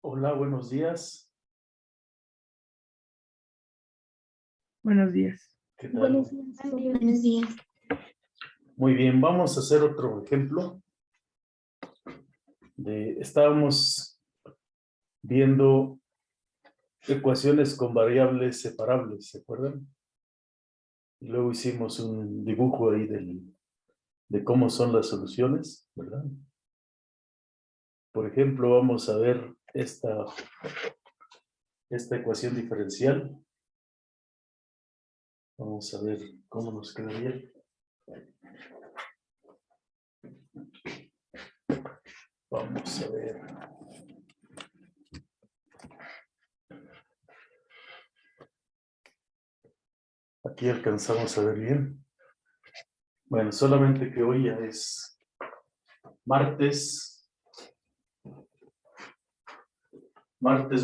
Hola, buenos días. Buenos días. ¿Qué tal? Buenos días. Buenos días. Muy bien, vamos a hacer otro ejemplo. Estábamos viendo ecuaciones con variables separables, ¿se acuerdan? Y luego hicimos un dibujo ahí de cómo son las soluciones, ¿verdad? Por ejemplo, vamos a ver esta ecuación diferencial. Vamos a ver cómo nos quedaría. Vamos a ver. Aquí alcanzamos a ver bien. Bueno, solamente que hoy ya es martes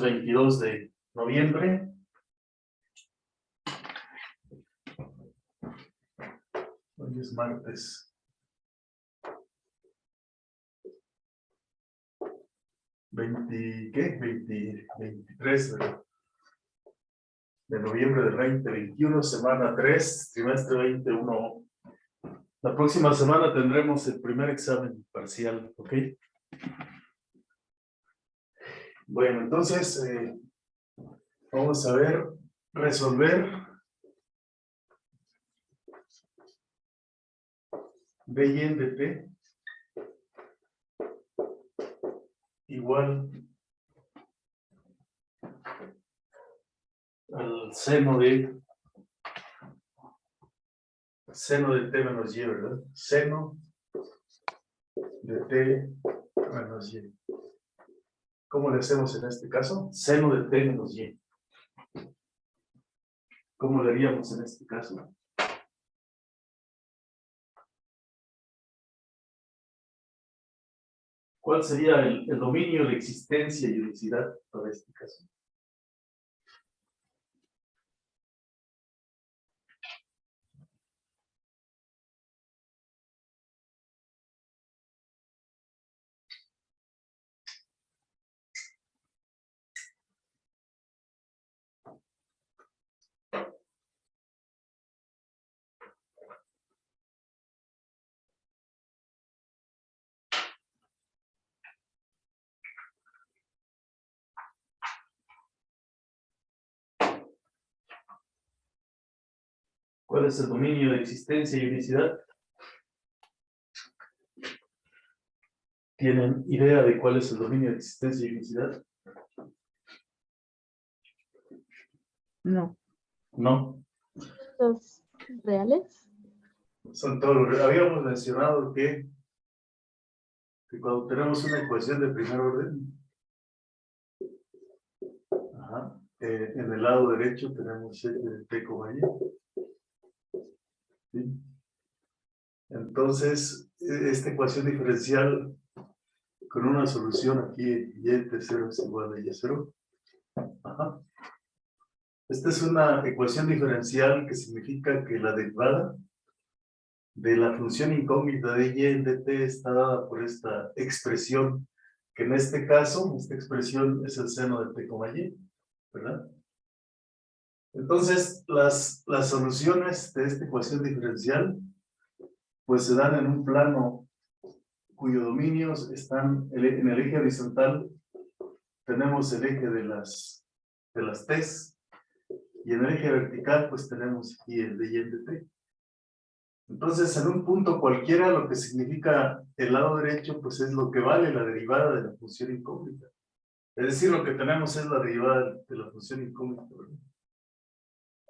22 de noviembre. Hoy es martes 23 de noviembre del 2021, semana 3, trimestre 21. La próxima semana tendremos el primer examen parcial, ¿ok? Bueno, entonces vamos a ver, resolver d y n de t igual al seno de t menos y, ¿verdad? Seno de t menos y. ¿Cómo le hacemos en este caso? Seno de t menos y. ¿Cómo le haríamos en este caso? ¿Cuál sería el dominio de existencia y unicidad para este caso? ¿Cuál es el dominio de existencia y unicidad? ¿Tienen idea de cuál es el dominio de existencia y unicidad? No. No. ¿Los reales? Son todos. Habíamos mencionado que cuando tenemos una ecuación de primer orden, en el lado derecho tenemos f de t, y. ¿Sí? Entonces, esta ecuación diferencial con una solución aquí, y t0 es igual a y0. Ajá. Esta es una ecuación diferencial que significa que la derivada de la función incógnita de y en dt está dada por esta expresión, que en este caso, esta expresión es el seno de t, y, ¿verdad? Entonces, las soluciones de esta ecuación diferencial, pues se dan en un plano cuyos dominios están en el eje horizontal. Tenemos el eje de las t's, y en el eje vertical, pues tenemos aquí el de y en dt. Entonces, en un punto cualquiera, lo que significa el lado derecho, pues es lo que vale la derivada de la función incógnita. Es decir, lo que tenemos es la derivada de la función incógnita, ¿verdad?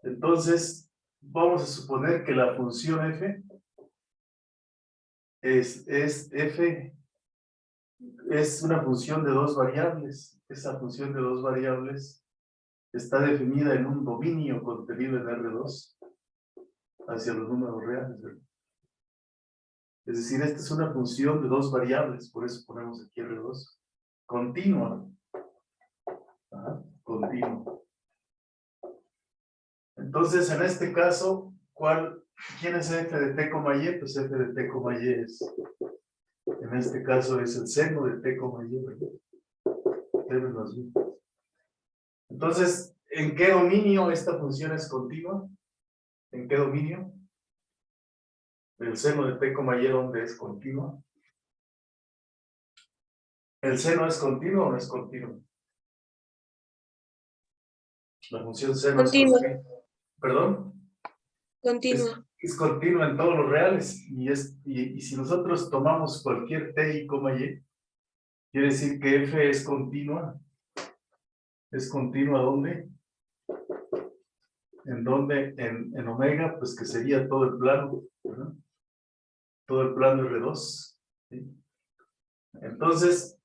Entonces, vamos a suponer que la función f f es una función de dos variables. Esa función de dos variables está definida en un dominio contenido en R2 hacia los números reales, ¿verdad? Es decir, esta es una función de dos variables, por eso ponemos aquí R2. Continua. Continua. Entonces, en este caso, ¿quién es f de t, y? Pues f de t, y es, en este caso, es el seno de t, y, ¿verdad? T menos Y. Entonces, ¿en qué dominio esta función es continua? ¿En qué dominio? El seno de T, Y, ¿dónde es continua? ¿El seno es continuo o no es continuo? La función seno es Continua. continua. ¿Perdón? Continua. Es continua en todos los reales. Y si nosotros tomamos cualquier T, Y, quiere decir que F es continua. ¿Es continua dónde? ¿En dónde? En omega, pues que sería todo el plano, ¿verdad? Todo el plano R2. ¿Sí? Entonces,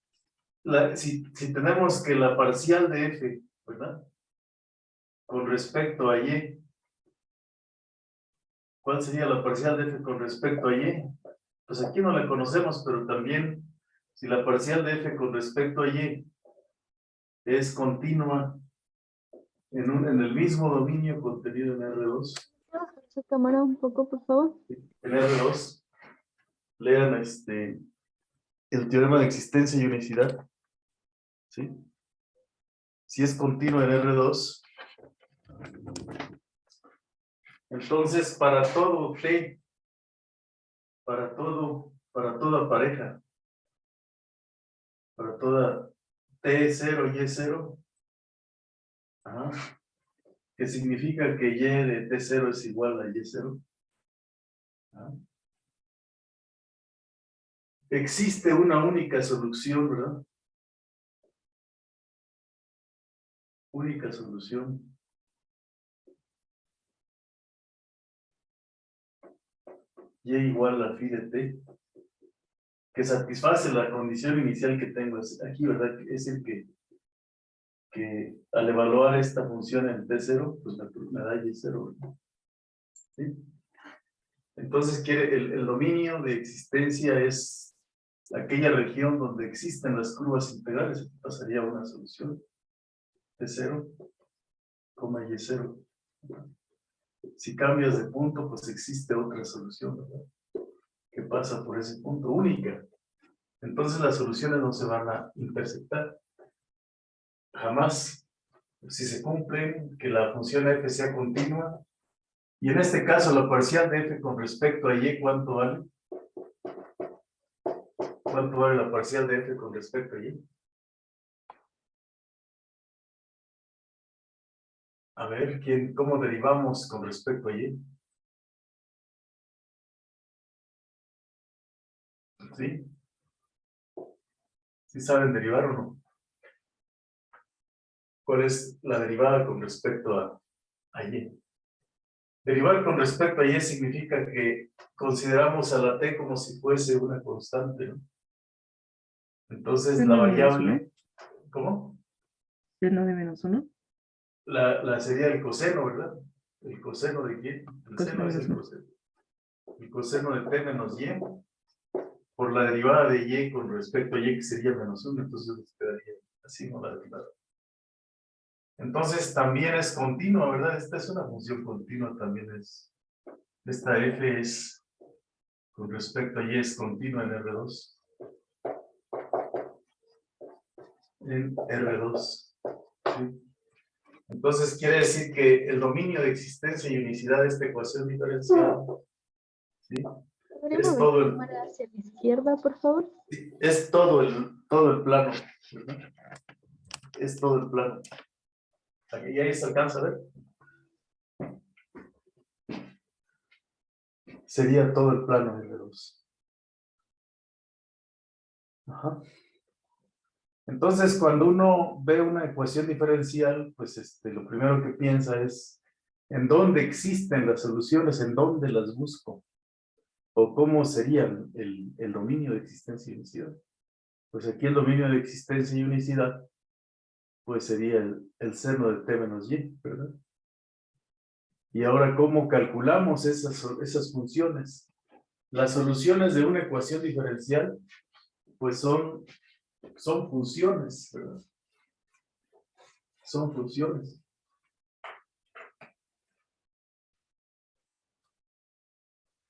si tenemos que la parcial de F, ¿verdad? Con respecto a Y, ¿cuál sería la parcial de F con respecto a Y? Pues aquí no la conocemos, pero también, si la parcial de F con respecto a Y es continua en el mismo dominio contenido en R2, Bajar su cámara un poco, por favor. en R2, lean el teorema de existencia y unicidad, ¿sí? Si es continua en R2, entonces para todo T, para toda pareja, para toda T0 y Y0, que significa que Y de T0 es igual a Y0. Existe una única solución, ¿verdad? Única solución. Y igual a phi de T, que satisface la condición inicial que tengo aquí, ¿verdad? Es el que al evaluar esta función en T0, pues me da Y0, ¿verdad? ¿Sí? Entonces, el dominio de existencia es aquella región donde existen las curvas integrales. Aquí pasaría una solución T0, Y0. Si cambias de punto, pues existe otra solución, ¿verdad? Que pasa por ese punto, única. Entonces las soluciones no se van a intersectar. Jamás. Si se cumple que la función f sea continua, y en este caso la parcial de f con respecto a y, ¿cuánto vale? ¿Cuánto vale la parcial de f con respecto a y? A ver, ¿cómo derivamos con respecto a y? ¿Sí? ¿Sí saben derivar o no? ¿Cuál es la derivada con respecto a y? Derivar con respecto a y significa que consideramos a la t como si fuese una constante, ¿no? Entonces la ¿Seno de menos variable, ¿cómo? ¿Seno de -1? La sería el coseno, ¿verdad? ¿El coseno de quién? El Coseno seno es menos el uno. coseno. El coseno de t menos y, por la derivada de y con respecto a y, que sería -1, entonces nos quedaría así, ¿no? La derivada. Entonces también es continua, ¿verdad? Esta es una función continua, también es. Esta f es, con respecto a y, es continua en R2. En R2. ¿Sí? Entonces quiere decir que el dominio de existencia y unicidad de esta ecuación diferencial, ¿sí? ¿Podría Es mover todo la el, cámara hacia la izquierda, por favor? es todo el plano, ¿verdad? Es todo el plano. ¿Y ahí se alcanza a ver? Sería todo el plano de R2. Ajá. Entonces, cuando uno ve una ecuación diferencial, pues lo primero que piensa es en dónde existen las soluciones, en dónde las busco, o cómo sería el dominio de existencia y unicidad. Pues aquí el dominio de existencia y unicidad, pues sería el seno de t menos y, ¿verdad? Y ahora, ¿cómo calculamos esas funciones? Las soluciones de una ecuación diferencial, pues son funciones, ¿verdad? Son funciones.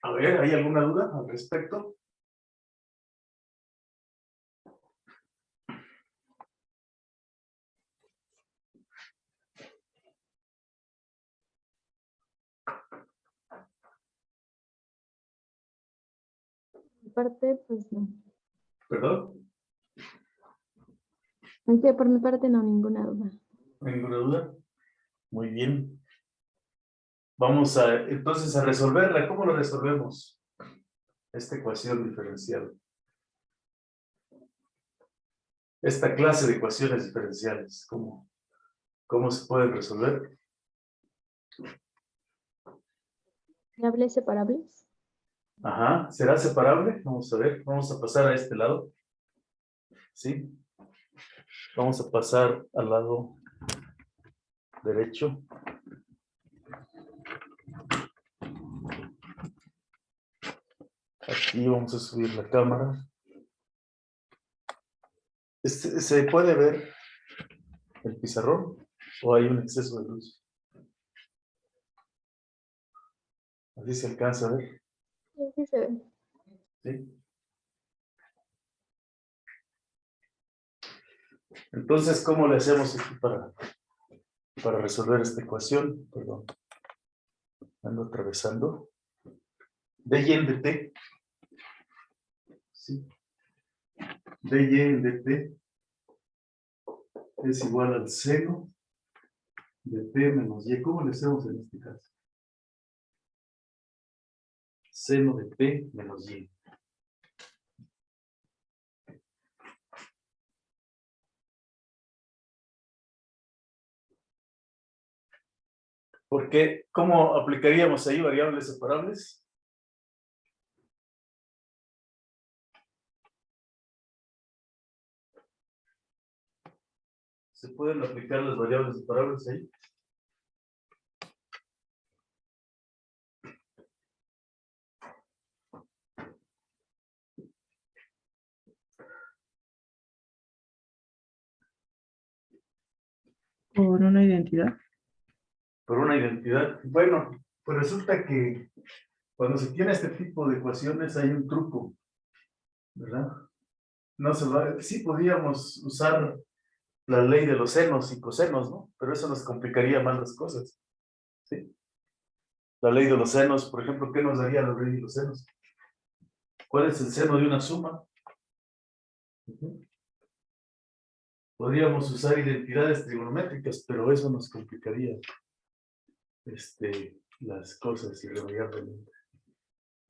A ver, ¿hay alguna duda al respecto? parte, pues no. ¿Perdón? Aunque por mi parte no, ninguna duda. ¿Ninguna duda? Muy bien. Vamos a entonces a resolverla. ¿Cómo lo resolvemos? Esta ecuación diferencial. Esta clase de ecuaciones diferenciales. ¿Cómo se pueden resolver? ¿Variables separables? Ajá. ¿Será separable? Vamos a ver. Vamos a pasar a este lado. ¿Sí? Vamos a pasar al lado derecho. Aquí vamos a subir la cámara. ¿Se puede ver el pizarrón o hay un exceso de luz? Así se alcanza a ver. Sí, sí se ve. ¿Sí? Entonces, ¿cómo le hacemos aquí para resolver esta ecuación? Perdón. Ando atravesando. De y en dt. ¿Sí? De y en dt es igual al seno de p menos y. ¿Cómo le hacemos en este caso? Seno de p menos y. Porque, ¿cómo aplicaríamos ahí variables separables? ¿Se pueden aplicar las variables separables ahí? Por una identidad. Por una identidad. Bueno, pues resulta que cuando se tiene este tipo de ecuaciones hay un truco, ¿verdad? No se va, sí podíamos usar la ley de los senos y cosenos, ¿no? Pero eso nos complicaría más las cosas, ¿sí? La ley de los senos, por ejemplo, ¿qué nos daría la ley de los senos? ¿Cuál es el seno de una suma? Ujú. Podríamos usar identidades trigonométricas, pero eso nos complicaría las cosas irremediablemente.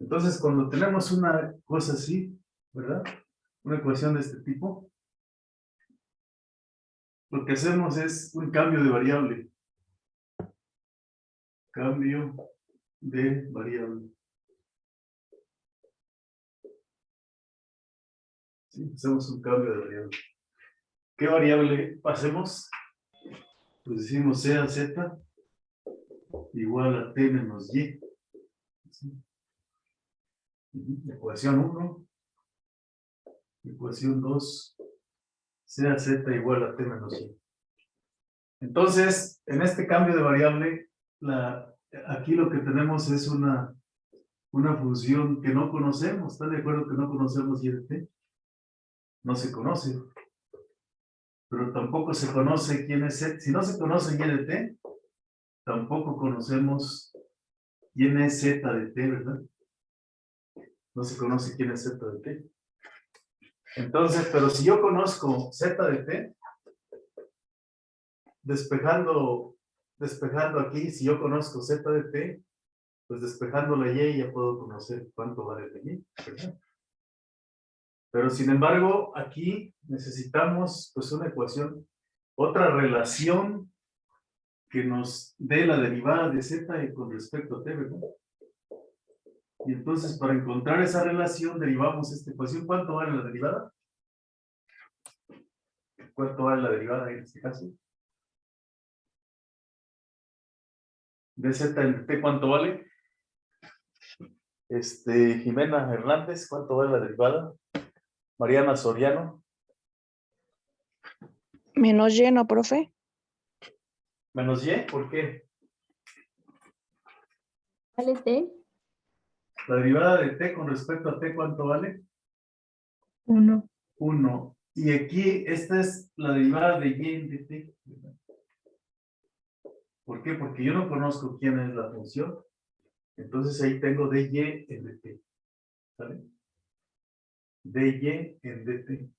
Entonces, cuando tenemos una cosa así, ¿verdad? Una ecuación de este tipo, lo que hacemos es un cambio de variable. Cambio de variable. ¿Sí? Hacemos un cambio de variable. ¿Qué variable hacemos? Pues decimos C a Z igual a T menos Y. ¿Sí? Ecuación 1. Ecuación 2. C a Z igual a T menos Y. Entonces, en este cambio de variable, aquí lo que tenemos es una función que no conocemos. ¿Están de acuerdo que no conocemos Y de T? No se conoce. Pero tampoco se conoce quién es Z. Si no se conoce Y de T, tampoco conocemos quién es Z de T, ¿verdad? No se conoce quién es Z de T. Entonces, pero si yo conozco Z de T, despejando aquí, si yo conozco Z de T, pues despejando la Y ya puedo conocer cuánto vale la Y, ¿verdad? Pero sin embargo, aquí necesitamos pues una ecuación, otra relación que nos dé la derivada de Z con respecto a T, ¿verdad? Y entonces para encontrar esa relación derivamos esta ecuación. ¿Cuánto vale la derivada? ¿Cuánto vale la derivada en este caso? De Z en T, ¿cuánto vale? Jimena Hernández, ¿cuánto vale la derivada? Mariana Soriano. Menos lleno, profe. Menos Y, ¿por qué? ¿Vale T? La derivada de T con respecto a T, ¿cuánto vale? 1. 1. Y aquí, esta es la derivada de Y en dt. ¿Por qué? Porque yo no conozco quién es la función. Entonces ahí tengo dy en dt. ¿Sale? dy en dt.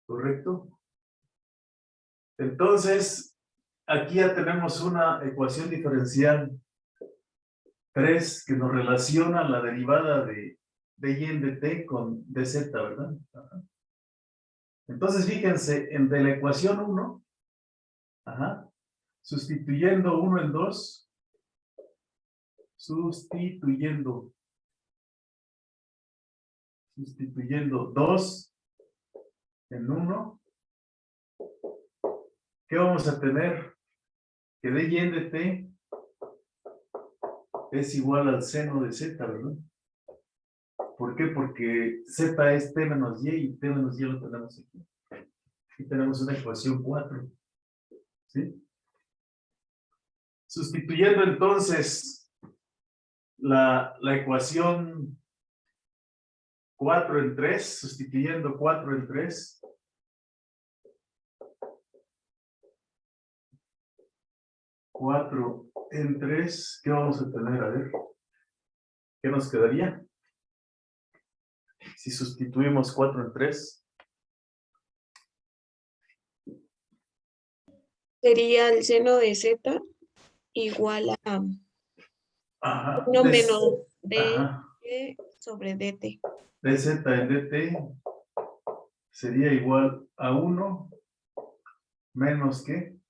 ¿Correcto? Entonces, aquí ya tenemos una ecuación diferencial 3 que nos relaciona la derivada de dy en dt con dz, ¿verdad? Ajá. Entonces, fíjense, en de la ecuación 1, sustituyendo 1 en 2, sustituyendo 2 en 1, ¿qué vamos a tener? Que dy en dt es igual al seno de z, ¿verdad? ¿Por qué? Porque z es t menos y t menos y lo tenemos aquí. Aquí tenemos una ecuación 4. ¿Sí? Sustituyendo entonces la ecuación 4 en 3, sustituyendo 4 en 3. En 3, ¿qué vamos a tener? A ver, ¿qué nos quedaría? Si sustituimos 4 en 3. Sería el seno de z igual a Ajá. 1 menos d Ajá. sobre dt. dz en dt sería igual a 1 menos que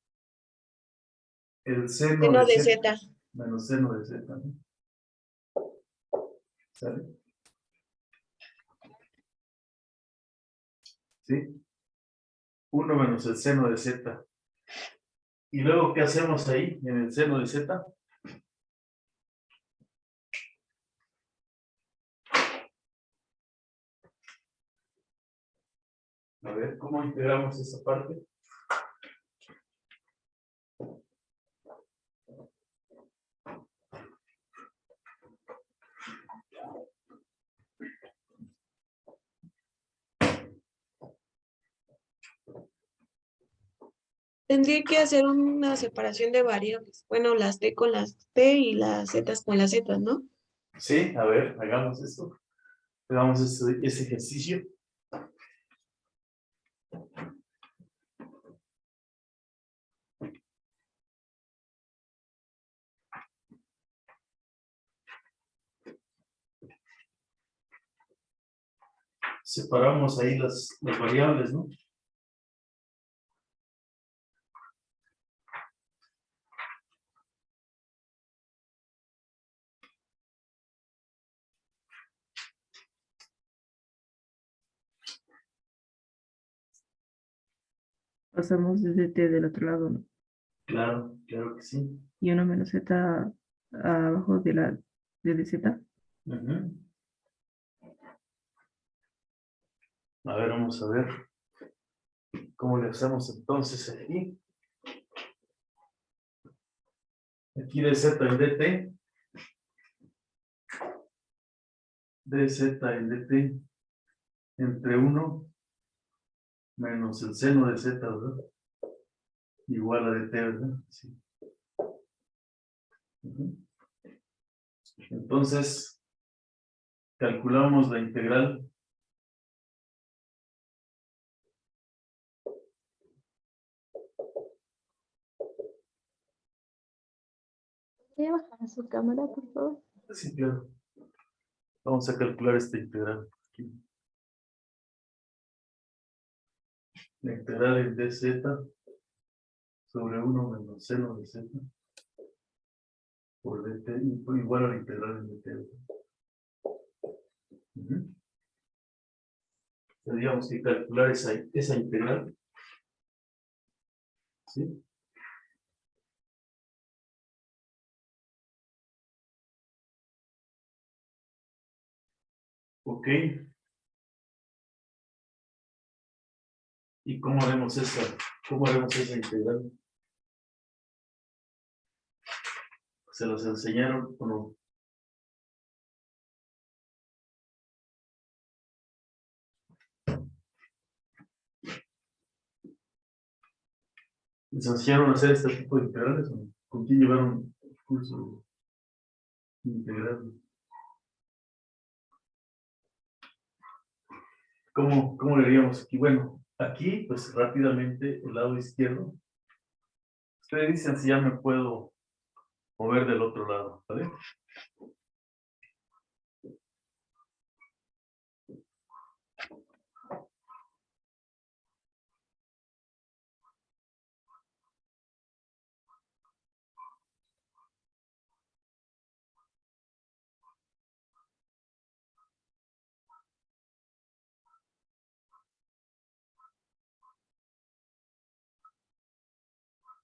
el seno Seno de de z z. menos seno de z, ¿no? ¿Sale? ¿Sí? 1 menos el seno de z. ¿Y luego qué hacemos ahí en el seno de z? A ver, ¿cómo integramos esa parte? Tendría que hacer una separación de variables. Bueno, las t con las t y las z con las z, ¿no? Sí, a ver, hagamos esto. Hagamos ese ejercicio. Separamos ahí las variables, ¿no? Pasamos desde t del otro lado, ¿no? Claro, claro que sí. Y 1 menos z abajo de la de dz. Ujú. A ver, vamos a ver cómo le hacemos entonces aquí. Aquí dz en dt. dz en dt entre 1 menos el seno de z, ¿verdad? Igual a dt, ¿verdad? Sí. Ujú. Entonces, calculamos la integral. ¿Podría bajar su cámara, por favor? Sí, claro. Vamos a calcular esta integral. Aquí. La integral en dz sobre 1 menos seno de z por dt igual a la integral en dt. Ujú. Tendríamos que calcular esa integral. ¿Sí? Ok. ¿Y cómo haremos esa integral? ¿Se los enseñaron o no? ¿Les enseñaron a hacer este tipo de integrales o no? ¿Con quién llevaron el curso de integral? ¿Cómo le haríamos aquí? Bueno, aquí, pues rápidamente, el lado izquierdo. Ustedes dicen si ya me puedo mover del otro lado, ¿vale?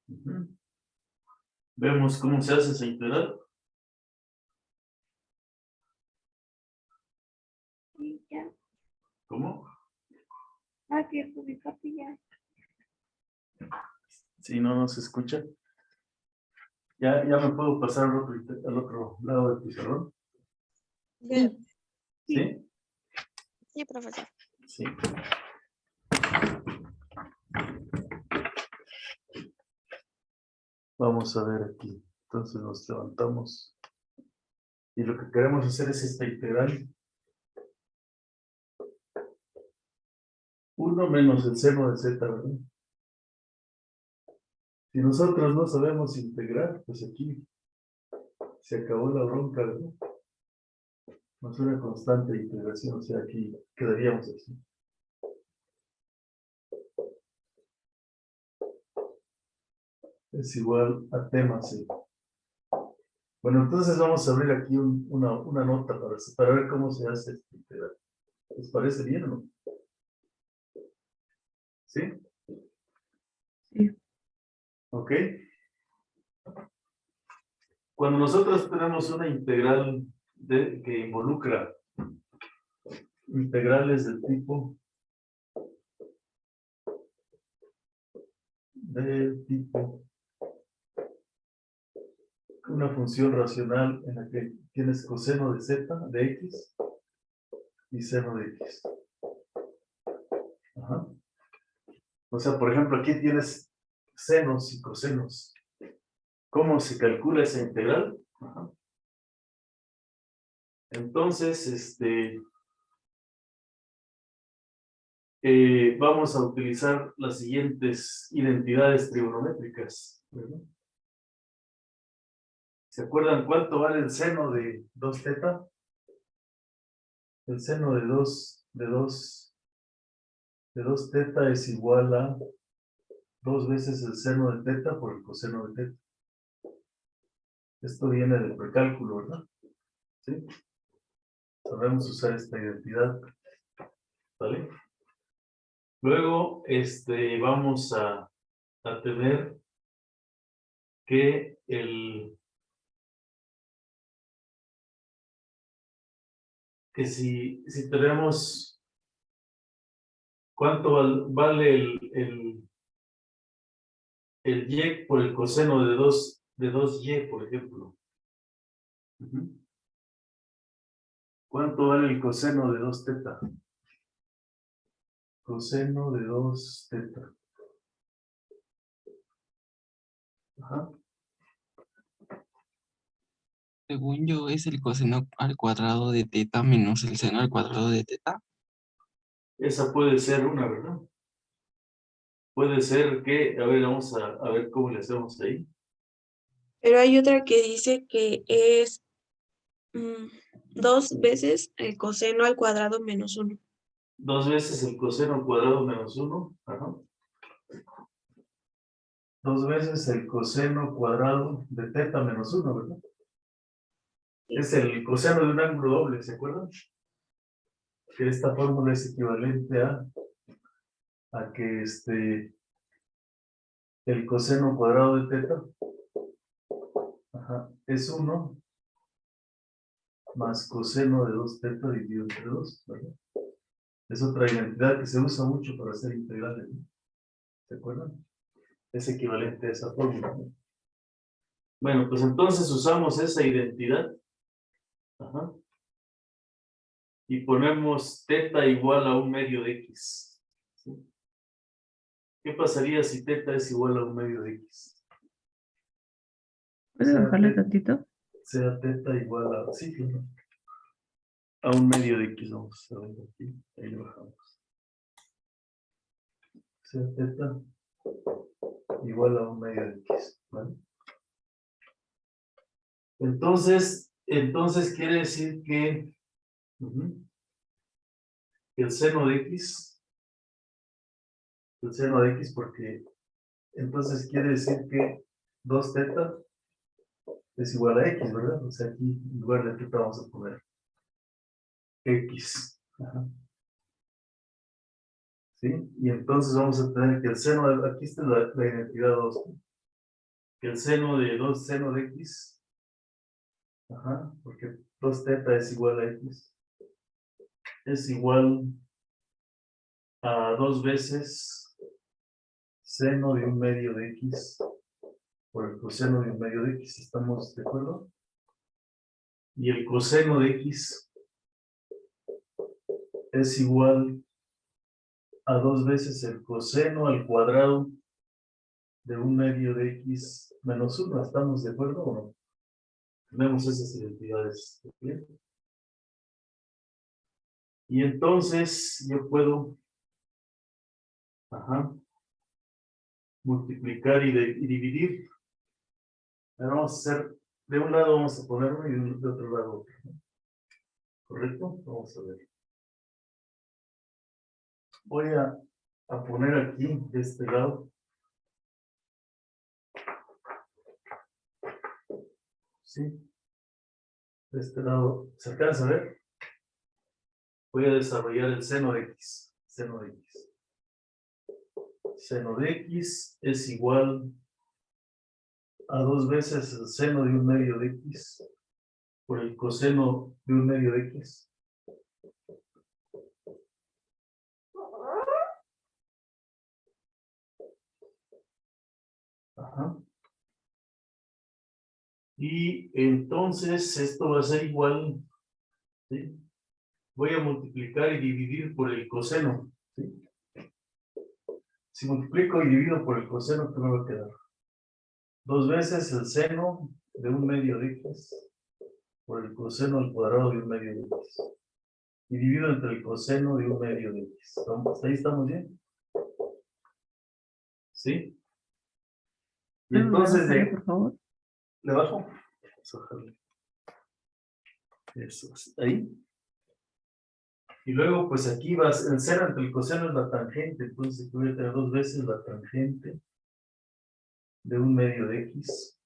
Ujú. Vemos cómo se hace esa integral. Sí, ya. ¿Cómo? Ah, tiempo de capilla. Si no, no se escucha. Ya me puedo pasar al otro lado del pizarrón. Ya. ¿Sí? Sí, profesor. Sí. Vamos a ver aquí. Entonces nos levantamos. Y lo que queremos hacer es esta integral. 1 menos el seno de z, ¿verdad? Si nosotros no sabemos integrar, pues aquí se acabó la bronca, ¿verdad? No es una constante de integración, o sea, aquí quedaríamos así. Es igual a t más c. Bueno, entonces vamos a abrir aquí una nota para ver cómo se hace esta integral. ¿Les parece bien o no? ¿Sí? Sí. ¿Ok? Cuando nosotros tenemos una integral que involucra integrales del tipo una función racional en la que tienes coseno de z, de x, y seno de x. Ajá. O sea, por ejemplo, aquí tienes senos y cosenos. ¿Cómo se calcula esa integral? Ajá. Entonces, vamos a utilizar las siguientes identidades trigonométricas, ¿verdad? ¿Se acuerdan cuánto vale el seno de 2 teta? El seno de 2 teta es igual a 2 veces el seno de teta por el coseno de teta. Esto viene del precálculo, ¿verdad? ¿Sí? Sabemos usar esta identidad, ¿vale? Luego, vamos a tener que si tenemos cuánto vale el y por el coseno de 2y, por ejemplo. Ujú. ¿Cuánto vale el coseno de 2 teta? Coseno de 2 teta. Ajá. Según yo, es el coseno al cuadrado de teta menos el seno al cuadrado de teta. Esa puede ser una, ¿verdad? Puede ser que, a ver, vamos a ver cómo le hacemos ahí. Pero hay otra que dice que es 2 veces el coseno al cuadrado menos 1. 2 veces el coseno al cuadrado menos 1. Ajá. 2 veces el coseno cuadrado de teta menos 1, ¿verdad? Es el coseno de un ángulo doble, ¿se acuerdan? Que esta fórmula es equivalente a que el coseno cuadrado de teta, ajá, es 1 más coseno de 2 teta dividido entre 2, ¿verdad? Es otra identidad que se usa mucho para hacer integrales, ¿no? ¿Se acuerdan? Es equivalente a esa fórmula, ¿no? Bueno, pues entonces usamos esa identidad. Ajá. Y ponemos teta igual a 1/2 de x. ¿Sí? ¿Qué pasaría si teta es igual a 1/2 de x? ¿Puede Sea bajarle teta- tantito? Sea teta igual a, sí, claro, a 1/2 de x, vamos a ver aquí, ahí lo bajamos. sea teta igual a un medio de x, ¿vale? Entonces quiere decir que el seno de x, porque entonces quiere decir que 2 teta es igual a x, ¿verdad? O sea, aquí en lugar de teta vamos a poner x. Ajá. ¿Sí? Y entonces vamos a tener que el seno, aquí está la identidad 2, que el seno de 2 seno de x, ajá, porque 2 teta es igual a x, es igual a 2 veces seno de un medio de x por el coseno de un medio de x, ¿estamos de acuerdo? Y el coseno de x es igual a 2 veces el coseno al cuadrado de un medio de x menos 1, ¿estamos de acuerdo o no? Tenemos esas identidades. ¿Bien? Y entonces yo puedo multiplicar y dividir. Ahora vamos a hacer, de un lado vamos a poner uno y de otro lado otro, ¿no? ¿Correcto? Vamos a ver. Voy a poner aquí, de este lado. ¿Sí? De este lado, ¿se alcanza a ver? Voy a desarrollar el seno de x. Seno de x. Seno de x es igual a 2 veces el seno de un medio de x por el coseno de un medio de x. Ajá. Y entonces esto va a ser igual, ¿sí? Voy a multiplicar y dividir por el coseno, ¿sí? Si multiplico y divido por el coseno, ¿qué me va a quedar? 2 veces el seno de un medio de x por el coseno al cuadrado de un medio de x. Y divido entre el coseno de un medio de x. ¿Hasta ahí estamos bien? ¿Sí? Y entonces Por favor. ¿le bajo? Eso, ahí. Y luego, pues aquí va el seno entre el coseno es la tangente, entonces voy a tener 2 veces la tangente de un medio de x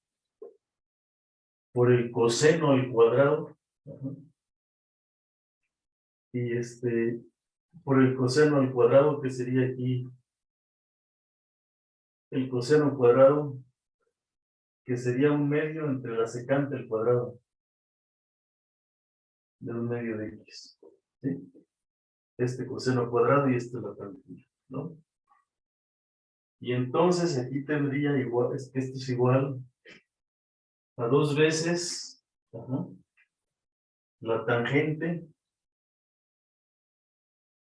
por el coseno al cuadrado. Ajá. Y por el coseno al cuadrado, que sería aquí el coseno cuadrado, que sería un medio entre la secante al cuadrado de un medio de x. ¿Sí? Este coseno cuadrado y la tangente, ¿no? Y entonces aquí tendría igual, esto es igual a 2 veces la tangente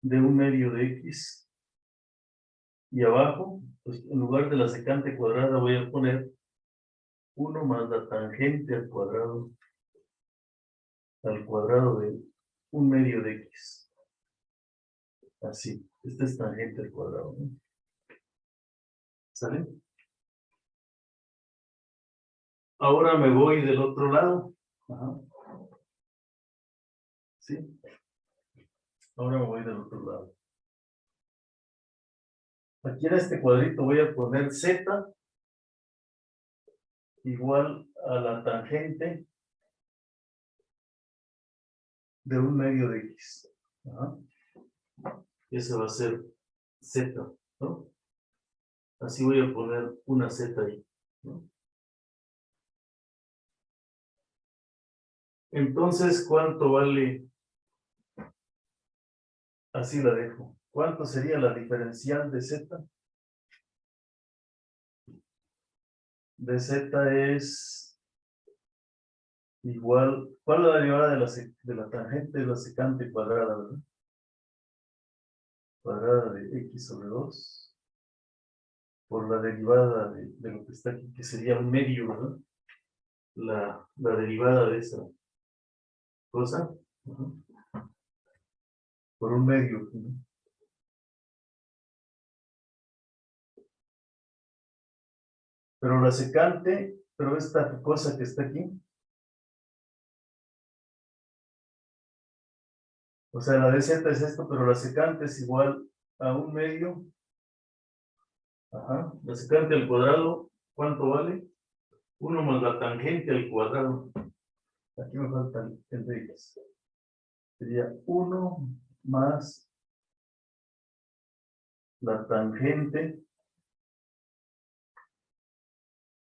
de un medio de x. Y abajo, pues en lugar de la secante cuadrada voy a poner 1 más la tangente al cuadrado de un medio de x. Así, esta es tangente al cuadrado, ¿no? ¿Sale? Ahora me voy del otro lado. Ajá. ¿Sí? Ahora me voy del otro lado. Aquí en este cuadrito voy a poner z igual a la tangente de un medio de x. Ajá. Ese va a ser z, ¿no? Así voy a poner una z ahí, ¿no? Entonces, ¿cuánto vale? Así la dejo. ¿Cuánto sería la diferencial de z? De z es igual, ¿cuál es la derivada de la tangente de la secante cuadrada, verdad? Cuadrada de x sobre 2 por la derivada de lo que está aquí, que sería un medio, ¿verdad? La derivada de esa cosa, por un medio, ¿no? Pero la secante, pero esta cosa que está aquí, o sea, la dz es esto, pero la secante es igual a 1/2. Ajá, la secante al cuadrado, ¿cuánto vale? 1 más la tangente al cuadrado. Aquí me faltan x. Sería 1 más la tangente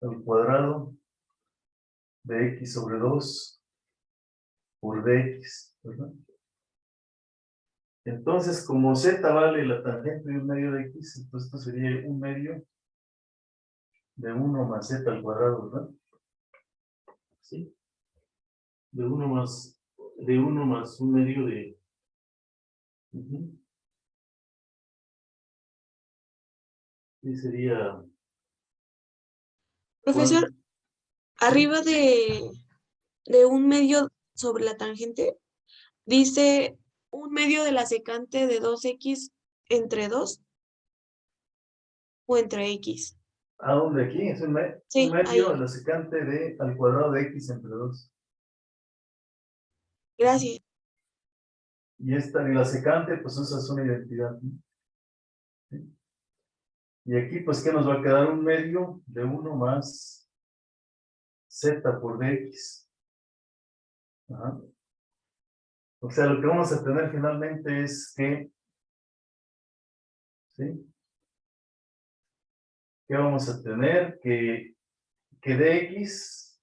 al cuadrado de x sobre 2 por dx, ¿verdad? Entonces, como z vale la tangente de 1/2 de x, entonces esto sería 1/2 de 1 más z al cuadrado, ¿verdad? ¿Sí? De 1 más 1/2 de... Ujú. Y sería... Profesor, ¿cuánto? arriba de 1/2 sobre la tangente, dice 1/2 de la secante de 2x entre 2 o entre x. ¿A dónde aquí? Es un Sí, medio de ahí. la secante de al cuadrado de x entre 2. Gracias. Y esta, y la secante, pues esa es una identidad, ¿no? ¿Sí? Y aquí, pues, ¿qué nos va a quedar? 1/2 de 1 más z por dx. Ajá. O sea, lo que vamos a tener finalmente es que, ¿sí? ¿Qué vamos a tener? Que dx,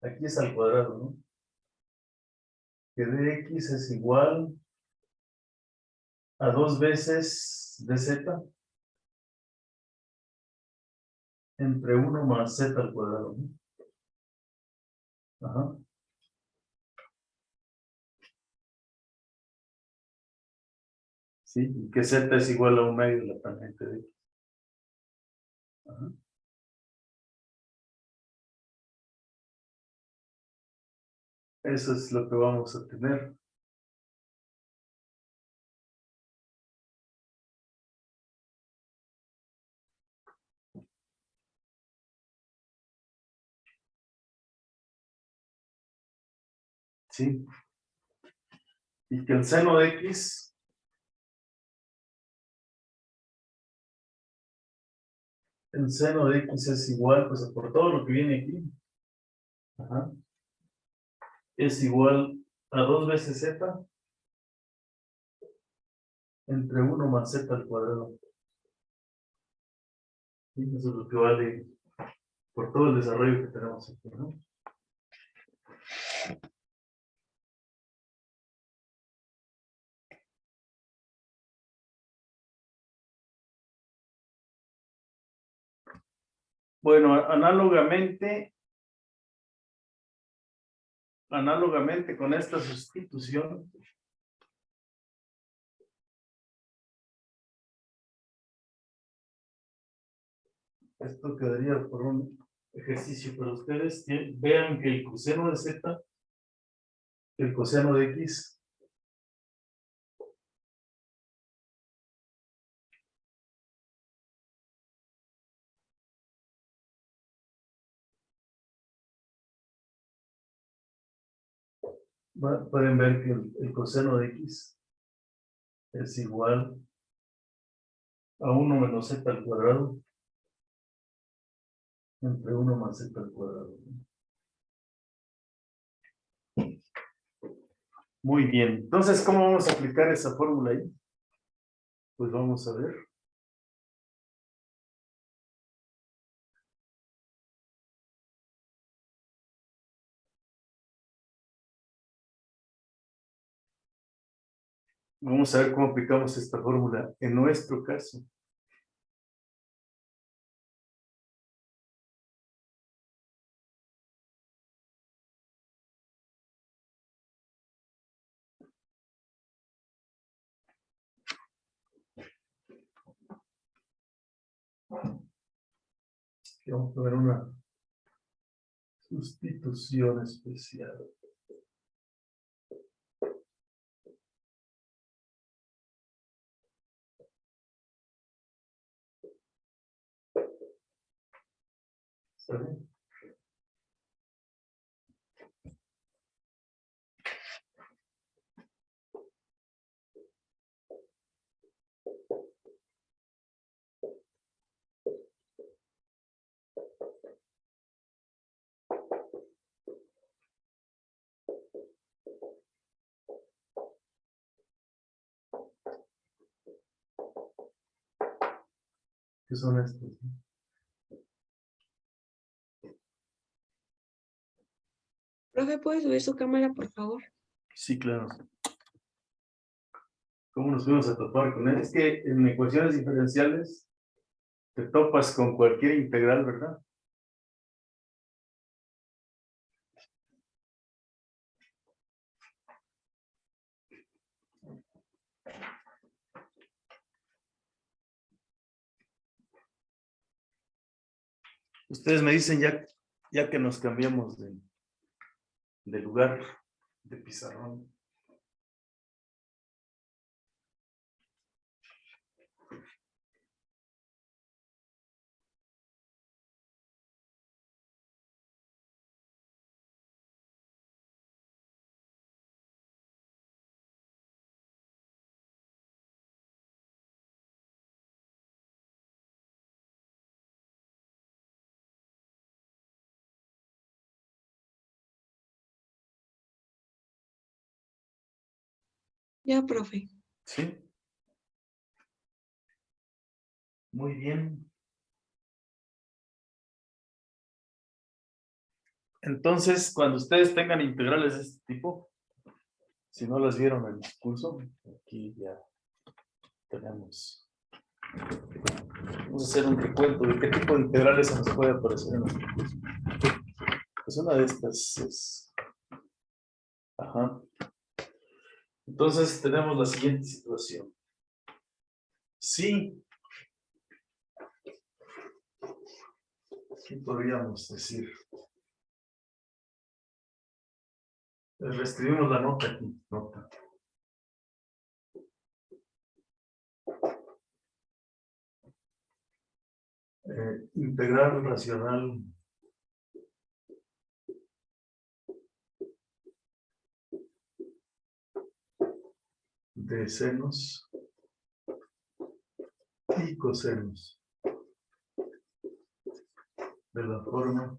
aquí es al cuadrado, ¿no? Que dx es igual a 2 veces dz entre 1 más z al cuadrado, ¿no? Ajá. Sí, y que z es igual a 1/2 de la tangente de x. Ajá. Eso es lo que vamos a tener. Sí. Y que el seno de x, el seno de x es igual, pues por todo lo que viene aquí. Ajá. Es igual a 2 veces z entre 1 más z al cuadrado. Sí, eso es lo que vale por todo el desarrollo que tenemos aquí, ¿no? Bueno, análogamente con esta sustitución, esto quedaría por un ejercicio para ustedes, que vean que el coseno de z, el coseno de x, pueden ver que el coseno de x es igual a 1 menos z al cuadrado entre 1 más z al cuadrado. Muy bien. Entonces, ¿cómo vamos a aplicar esa fórmula ahí? Pues vamos a ver. Vamos a ver cómo aplicamos esta fórmula en nuestro caso. Aquí vamos a ver una sustitución especial. ¿Está bien? ¿Qué son estos? Profe, ¿puede subir su cámara, por favor? Sí, claro. ¿Cómo nos fuimos a topar con él? Es que en ecuaciones diferenciales te topas con cualquier integral, ¿verdad? Ustedes me dicen ya que nos cambiamos de lugar, de pizarrón. Ya, profe. ¿Sí? Muy bien. Entonces, cuando ustedes tengan integrales de este tipo, si no las vieron en el curso, aquí ya tenemos. Vamos a hacer un recuento de qué tipo de integrales se nos puede aparecer en nuestro curso. Pues una de estas es. Ajá. Entonces tenemos la siguiente situación. Sí. ¿Qué podríamos decir? Reescribimos la nota aquí. Nota. Integral racional de senos y cosenos de la forma.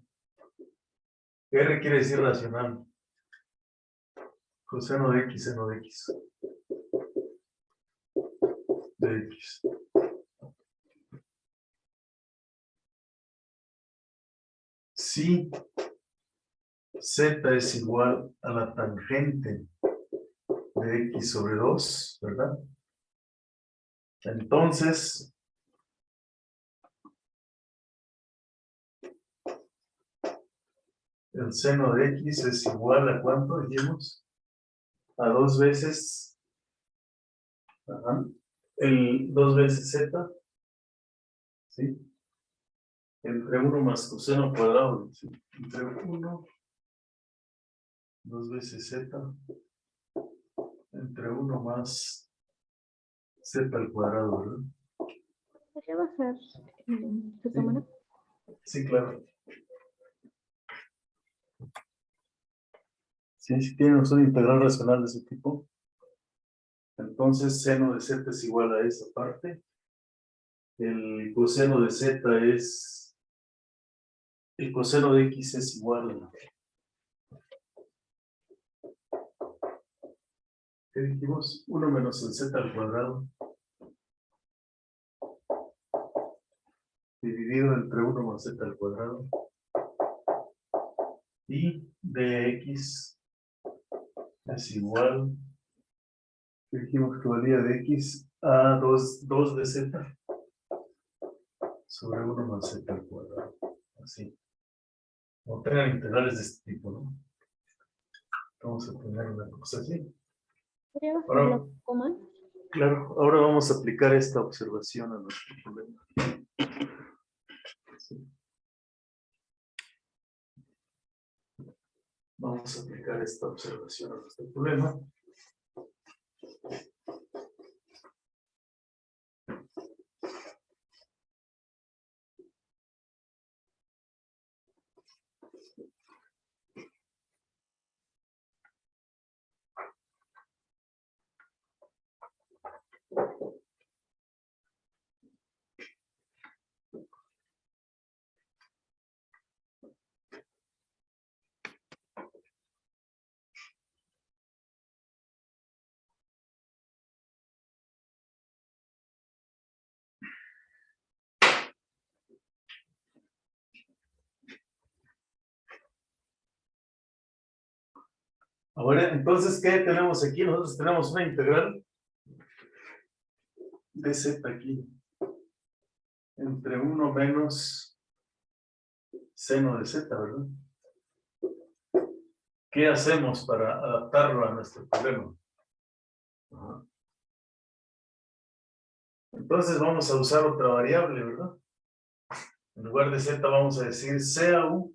R quiere decir racional. Coseno de x, seno de x. De x. Si z es igual a la tangente de x sobre 2, ¿verdad? Entonces, el seno de x es igual a ¿cuánto dijimos? A 2 veces, ajá, el 2 veces z, ¿sí? Entre 1 más coseno cuadrado, ¿sí? Entre 1, 2 veces z, entre 1 más z al cuadrado, ¿verdad? ¿Podría bajar su cámara? Sí, claro. Sí, si tenemos una integral racional de ese tipo, entonces seno de z es igual a esa parte. El coseno de z es, el coseno de x es igual a, ¿qué dijimos? 1 menos el z al cuadrado, dividido entre 1 más z al cuadrado, y de x es igual, ¿qué dijimos que valía de x? A 2 de z sobre 1 más z al cuadrado, así. No tengan integrales de este tipo, ¿no? Vamos a poner una cosa así. ¿Podría Ahora, bajarlo un poco más? claro, ahora vamos a aplicar esta observación a nuestro problema. Sí. Vamos a aplicar esta observación a nuestro problema. Ahora, entonces, ¿qué tenemos aquí? Nosotros tenemos una integral de z aquí, entre 1 menos seno de z, ¿verdad? ¿Qué hacemos para adaptarlo a nuestro problema? Ajá. Entonces vamos a usar otra variable, ¿verdad? En lugar de z vamos a decir CAU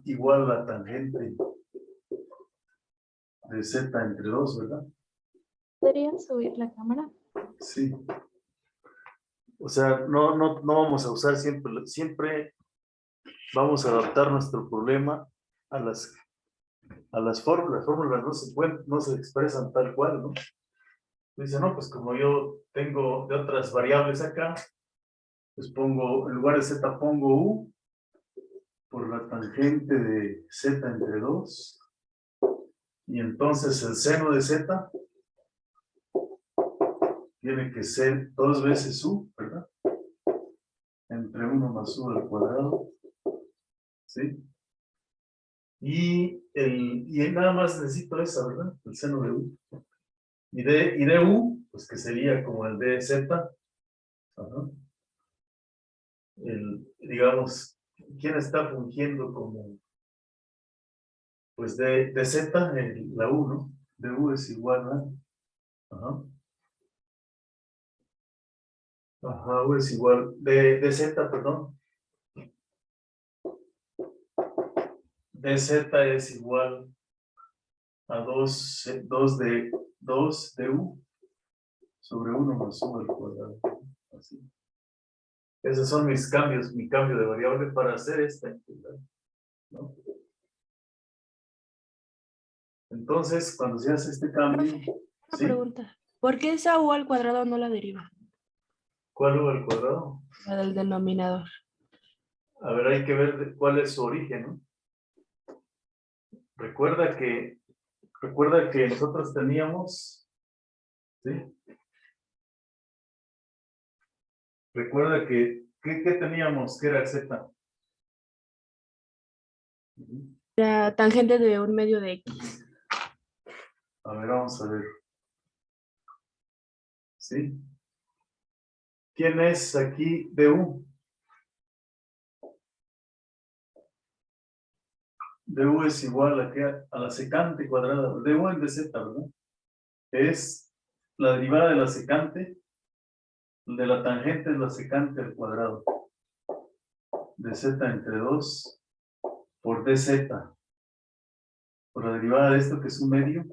igual a la tangente de z entre 2, ¿verdad? ¿Podría subir la cámara? Sí. O sea, no vamos a usar siempre vamos a adaptar nuestro problema a las fórmulas. Las fórmulas no se expresan tal cual, ¿no? Dice, no, pues como yo tengo de otras variables acá, pues pongo, en lugar de z pongo u por la tangente de z entre 2. Y entonces el seno de z tiene que ser 2 veces u, ¿verdad? Entre 1 más u al cuadrado. ¿Sí? Y nada más necesito esa, ¿verdad? El seno de u. Y de u, pues que sería como el de z. Ajá. Digamos, ¿quién está fungiendo como, pues de z, la u, ¿no? De u es igual a, u es igual, de z, perdón. De z es igual a 2 de u sobre 1 más u al cuadrado. Así. Esos son mis cambios, mi cambio de variable para hacer esta integral, ¿no? Entonces, cuando se hace este cambio, Una ¿sí? pregunta. ¿Por qué esa u al cuadrado no la deriva? ¿Cuál u al cuadrado? La del denominador. A ver, hay que ver cuál es su origen, ¿no? Recuerda que nosotros teníamos, ¿sí? Recuerda que, ¿qué teníamos? ¿Qué era z? La tangente de un medio de X. A ver, vamos a ver. ¿Sí? ¿Quién es aquí du? Du es igual a la secante cuadrada. Du en dz, ¿verdad? Es la derivada de la secante, de la tangente de la secante al cuadrado. De z entre 2 por dz. Por la derivada de esto que es un medio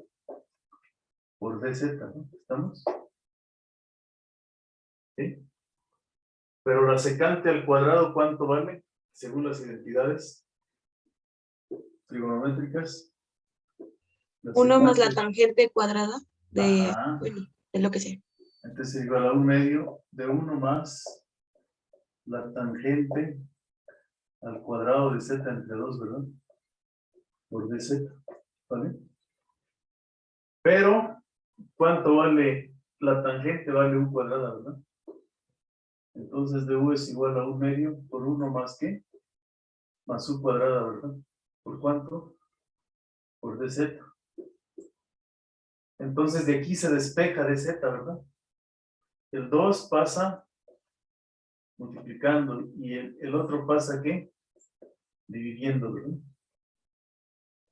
por dz, ¿no? ¿Estamos? ¿Sí? Pero la secante al cuadrado, ¿cuánto vale? Según las identidades trigonométricas. La 1 más la secante, tangente cuadrada de, ajá, bueno, de lo que sea. entonces igual a un medio de 1 más la tangente al cuadrado de z entre 2, ¿verdad? Por dz, ¿vale? Pero, ¿cuánto vale la tangente? Vale u cuadrada, ¿verdad? Entonces du es igual a un medio por 1 más ¿qué? Más u cuadrada, ¿verdad? ¿Por cuánto? Por dz. Entonces de aquí se despeja dz, ¿verdad? El 2 pasa multiplicando y el otro pasa ¿qué? Dividiendo, ¿verdad?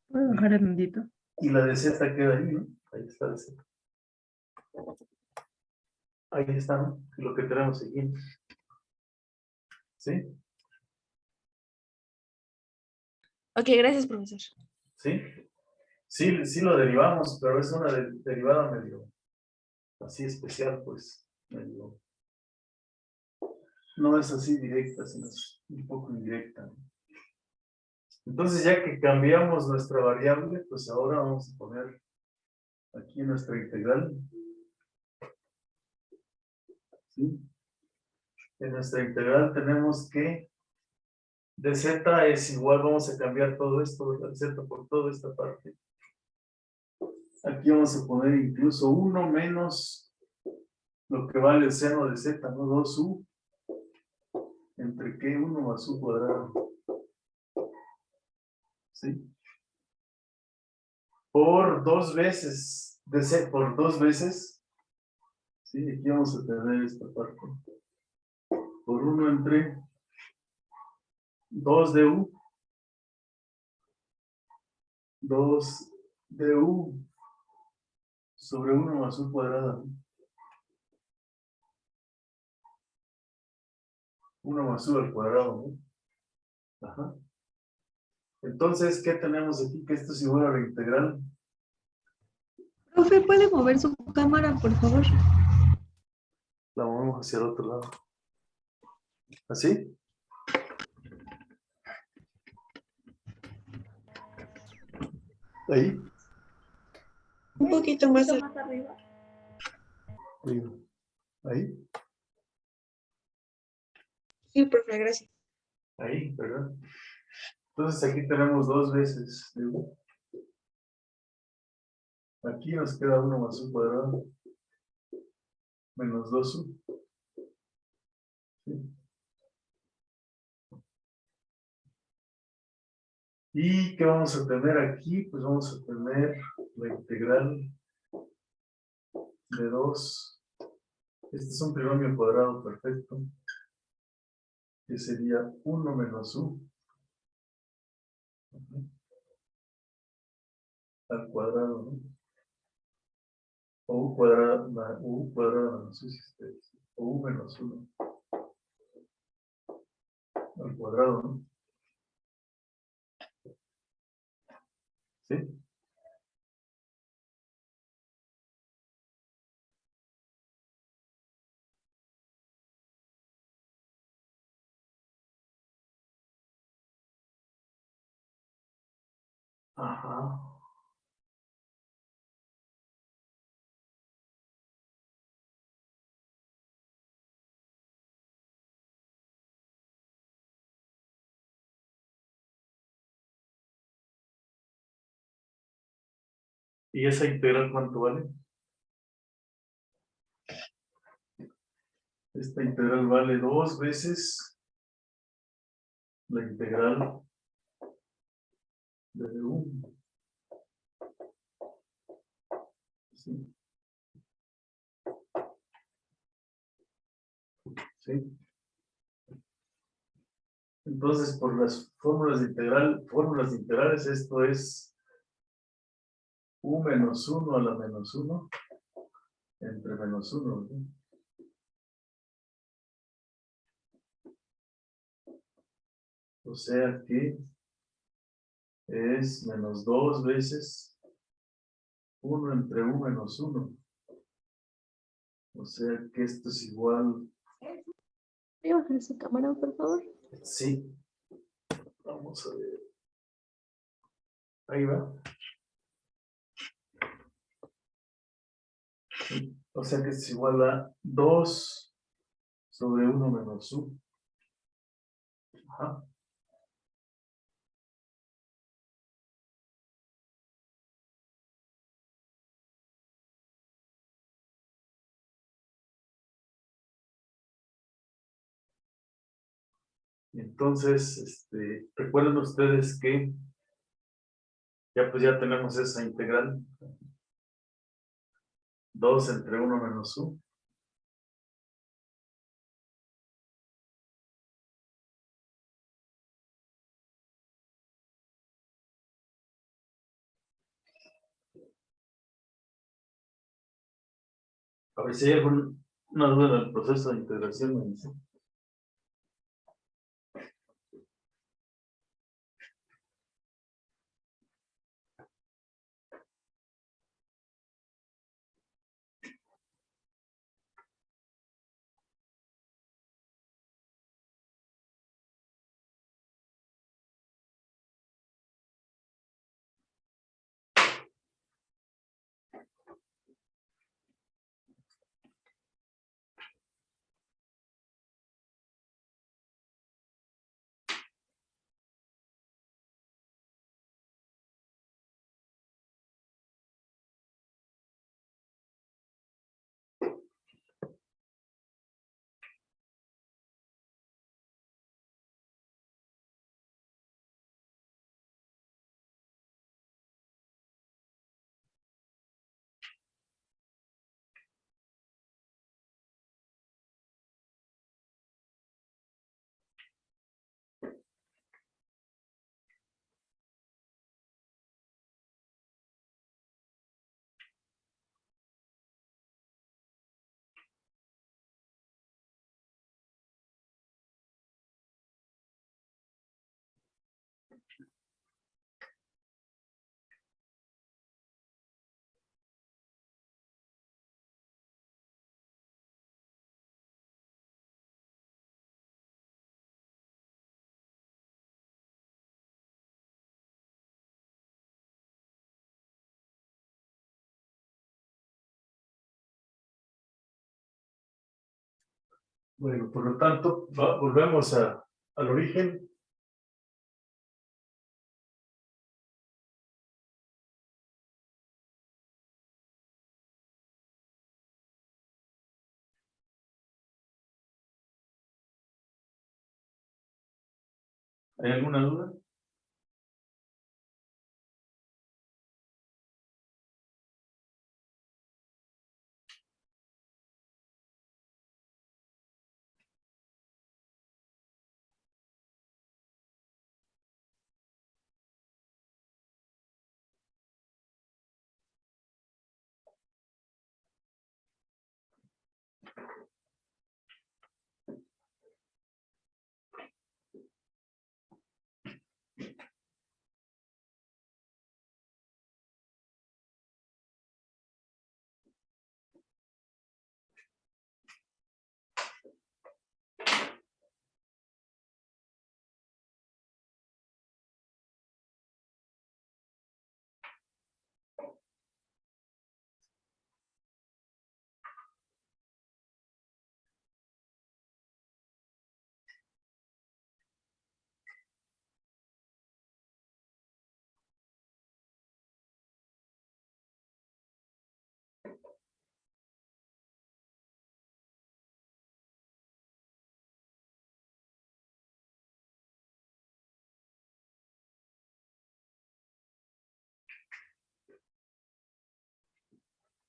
¿Puedo bajar el dedito? Y la de z queda ahí, ¿no? Ahí está de z. Ahí está, ¿no? Lo que tenemos aquí. ¿Sí? Ok, gracias, profesor. ¿Sí? Sí lo derivamos, pero es una derivada medio así especial, pues. Medio, no es así directa, sino es un poco indirecta, ¿no? Entonces, ya que cambiamos nuestra variable, pues ahora vamos a poner aquí nuestra integral. ¿Sí? En nuestra integral tenemos que dz es igual, vamos a cambiar todo esto, ¿verdad? Z por toda esta parte. Aquí vamos a poner incluso 1 menos lo que vale el seno de z, ¿no? 2u. ¿Entre qué? 1 más u cuadrado. ¿Sí? por 2 veces, por 2 veces, sí, aquí vamos a tener esta parte, por 1 entre 2 de u, 2 de u sobre 1 más u cuadrada. 1 más u al cuadrado, ¿no? Ajá. Entonces, ¿qué tenemos aquí? Que esto es igual a la integral. Profe, ¿puede mover su cámara, por favor? La movemos hacia el otro lado. ¿Así? Ahí. Un poquito más. arriba. Ahí. Sí, profe, gracias. Ahí, ¿verdad? Entonces aquí tenemos 2 veces. Aquí nos queda 1 más u cuadrado. Menos 2u. ¿Sí? ¿Y qué vamos a tener aquí? Pues vamos a tener la integral de 2. Este es un trinomio cuadrado perfecto. Que sería 1 menos u. Al cuadrado, ¿no? O u cuadrado, no sé si ustedes. O u menos 1. Al cuadrado, ¿no? ¿Sí? Ajá. ¿Y esa integral cuánto vale? Esta integral vale 2 veces la integral de u. ¿Sí? ¿Sí? Entonces, por las fórmulas de integrales, esto es u menos 1 a la menos 1 entre menos 1, ¿no? O sea que es menos 2 veces 1 entre u menos 1. O sea que esto es igual. ¿Puede bajar su cámara, por favor? Sí. Vamos a ver. Ahí va. O sea que es igual a 2 sobre 1 menos u. Ajá. Y entonces, recuerden ustedes que ya pues ya tenemos esa integral. 2 entre 1 menos u. A ver si hay alguna duda del proceso de integración. Me dice. Bueno, por lo tanto, volvemos al origen. ¿Hay alguna duda?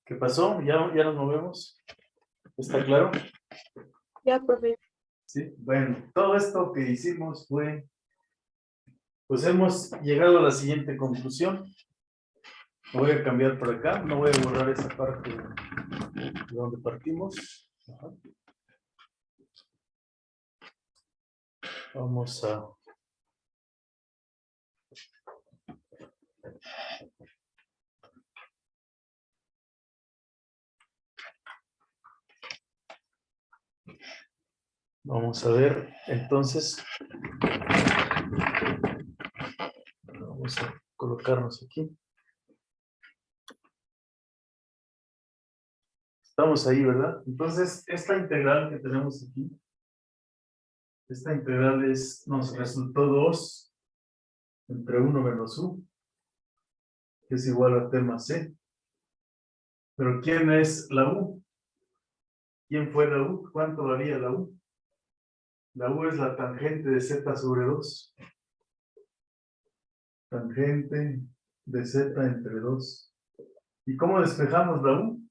¿Qué pasó? ¿Ya nos movemos? ¿Está claro? Ya, profe. Sí. Bueno, todo esto que hicimos fue, pues hemos llegado a la siguiente conclusión. Lo voy a cambiar por acá, no voy a borrar esa parte de donde partimos. Ajá. Vamos a... Vamos a ver, entonces, vamos a colocarnos aquí. Estamos ahí, ¿verdad? Entonces, esta integral que tenemos aquí, esta integral nos resultó 2 entre 1 menos u, que es igual a t más c. Pero ¿quién es la u? ¿Quién fue la u? ¿Cuánto varía la u? La u es la tangente de z sobre 2. Tangente de z entre 2. ¿Y cómo despejamos la u?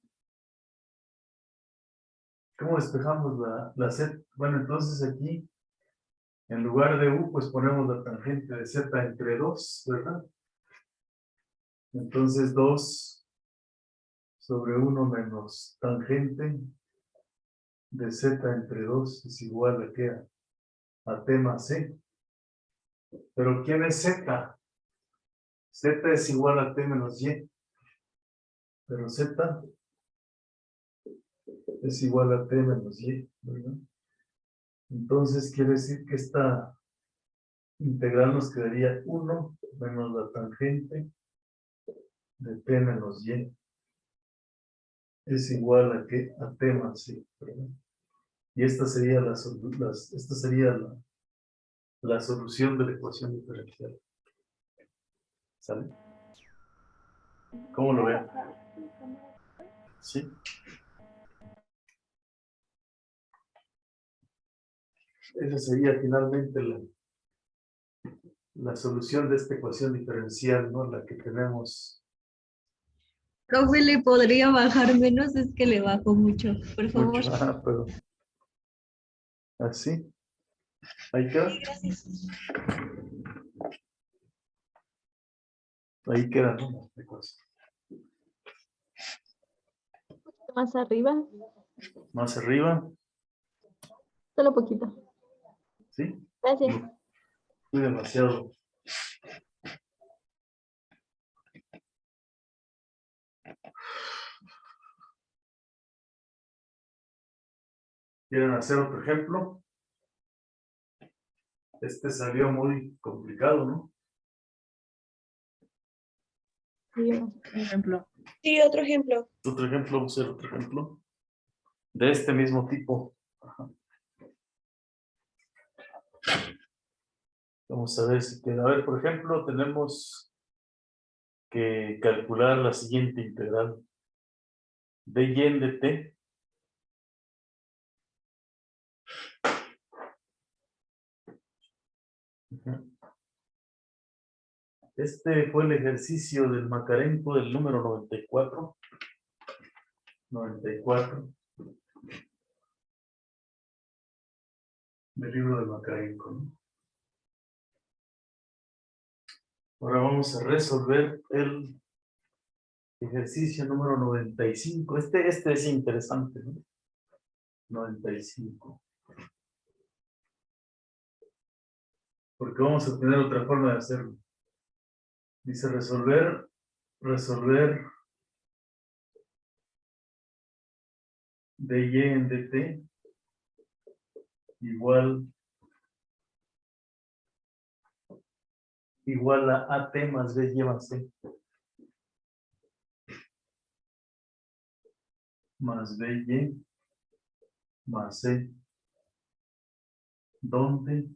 ¿Cómo despejamos la z? Bueno, entonces aquí, en lugar de u, pues ponemos la tangente de z entre 2, ¿verdad? Entonces 2 sobre 1 menos tangente de z entre 2 es igual a ¿qué? A t más c. ¿Pero quién es z? Z es igual a t menos y. Pero z es igual a t menos y, ¿verdad? Entonces quiere decir que esta integral nos quedaría 1 menos la tangente de t menos y es igual a ¿qué? A t más c, ¿verdad? Y esta sería la solución de la ecuación diferencial. ¿Sale? ¿Cómo lo ven? ¿Sí? Esa sería finalmente la solución de esta ecuación diferencial, ¿no? La que tenemos Profe, ¿le podría bajar menos? Es que le bajo mucho, por favor. mucho. Pero así. Ahí queda. Sí, gracias. Ahí queda, ¿no? La ecuación. Más arriba, Más arriba. solo poquito. ¿Sí? Gracias. Estoy demasiado. ¿Quieren hacer otro ejemplo? Este salió muy complicado, ¿no? Sí, Por ejemplo, Sí, otro ejemplo. Otro ejemplo, vamos a hacer otro ejemplo. De este mismo tipo. Ajá. Vamos a ver si queda. A ver, por ejemplo, tenemos que calcular la siguiente integral. De y en de t. Ujú. Este fue el ejercicio del Macarenco del número 94. 94. Del libro del Macarenco, ¿no? Ahora vamos a resolver el ejercicio número 95. Este es interesante, ¿no? 95. Porque vamos a tener otra forma de hacerlo. Dice resolver de y en dt igual a at más b y más c. Más by más c. Donde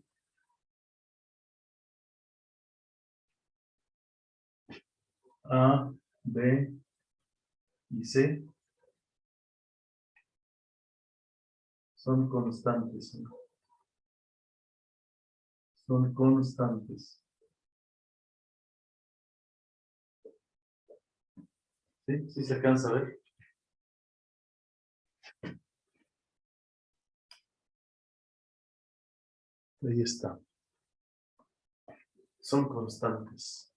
a, b y c son constantes, ¿no? Son constantes. ¿Sí? ¿Sí se alcanza a ver? Ahí está. Son constantes.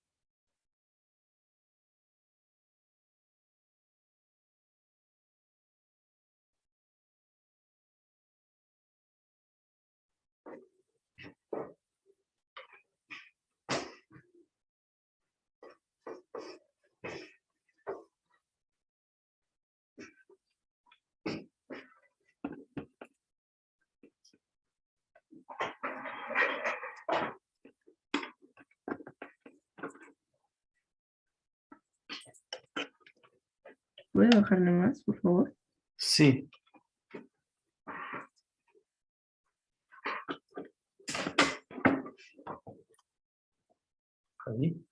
¿Puede bajarle más, por favor? Sí. Ahí.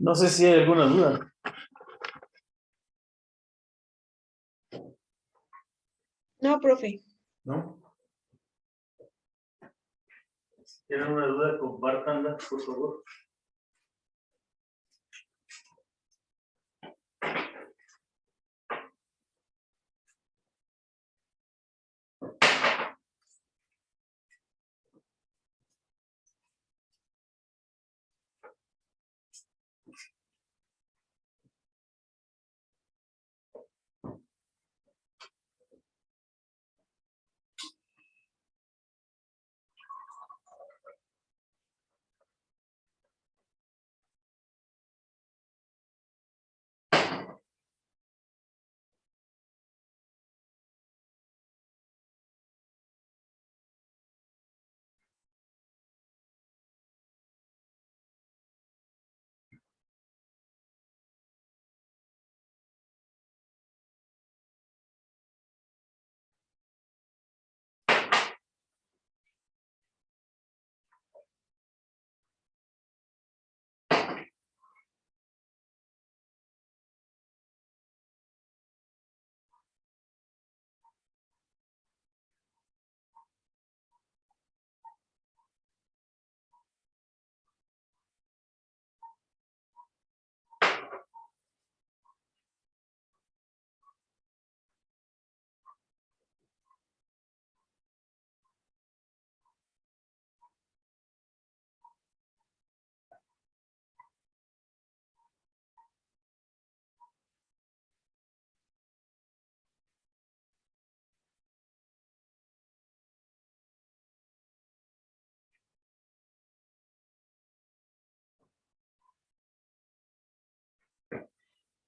No sé si hay alguna duda. No, profe. ¿No? Si tienen una duda, compártanla, por favor.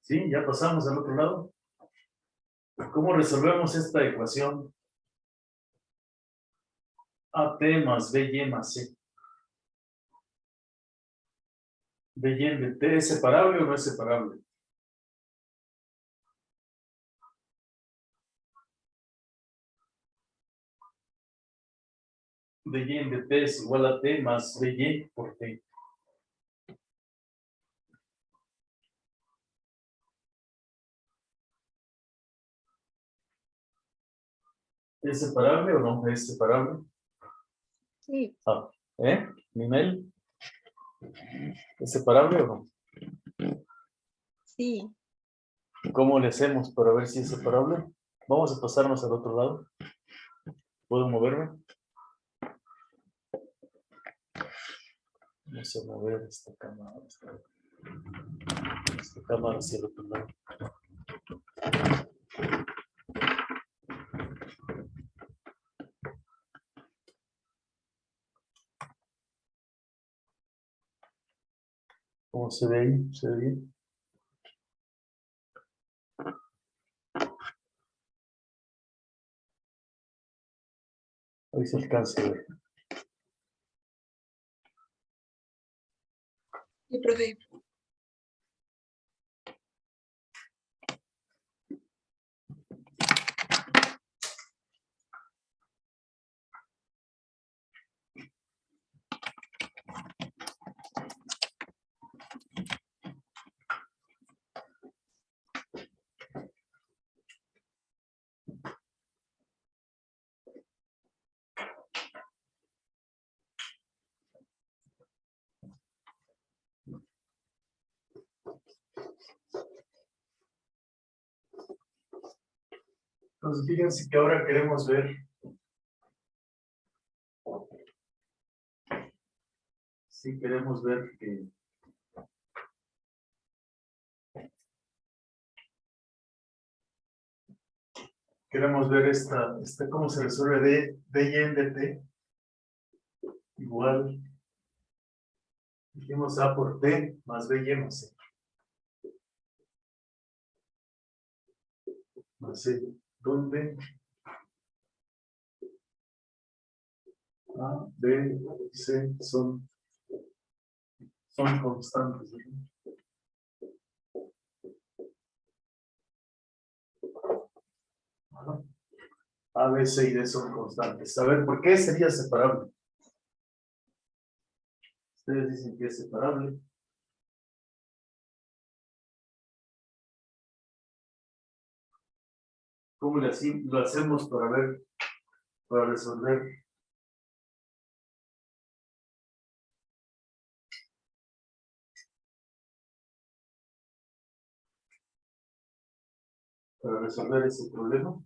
Sí, ya pasamos al otro lado. ¿Cómo resolvemos esta ecuación? AT más BY más C. BY de T, ¿es separable o no es separable? BY de T es igual a T más BY por T. ¿Es separable o no es separable? Sí. Ah, Ninel, ¿es separable o no? Sí. ¿Cómo le hacemos para ver si es separable? Vamos a pasarnos al otro lado. ¿Puedo moverme? Vamos a mover esta cámara. Esta cámara hacia el otro lado. ¿Cómo se ve ahí? ¿Se ve bien? Ahí se alcanza a ver. Sí, profe. Entonces, fíjense que ahora queremos ver. Sí, queremos ver que. Queremos ver cómo se resuelve y de T. Igual. Dijimos A por T más y más C. Más C. ¿Dónde? A, B, C son constantes. ¿No? A, B, C y D son constantes. A ver, ¿por qué sería separable? Ustedes dicen que es separable. ¿Cómo lo hacemos para resolver? Para resolver ese problema.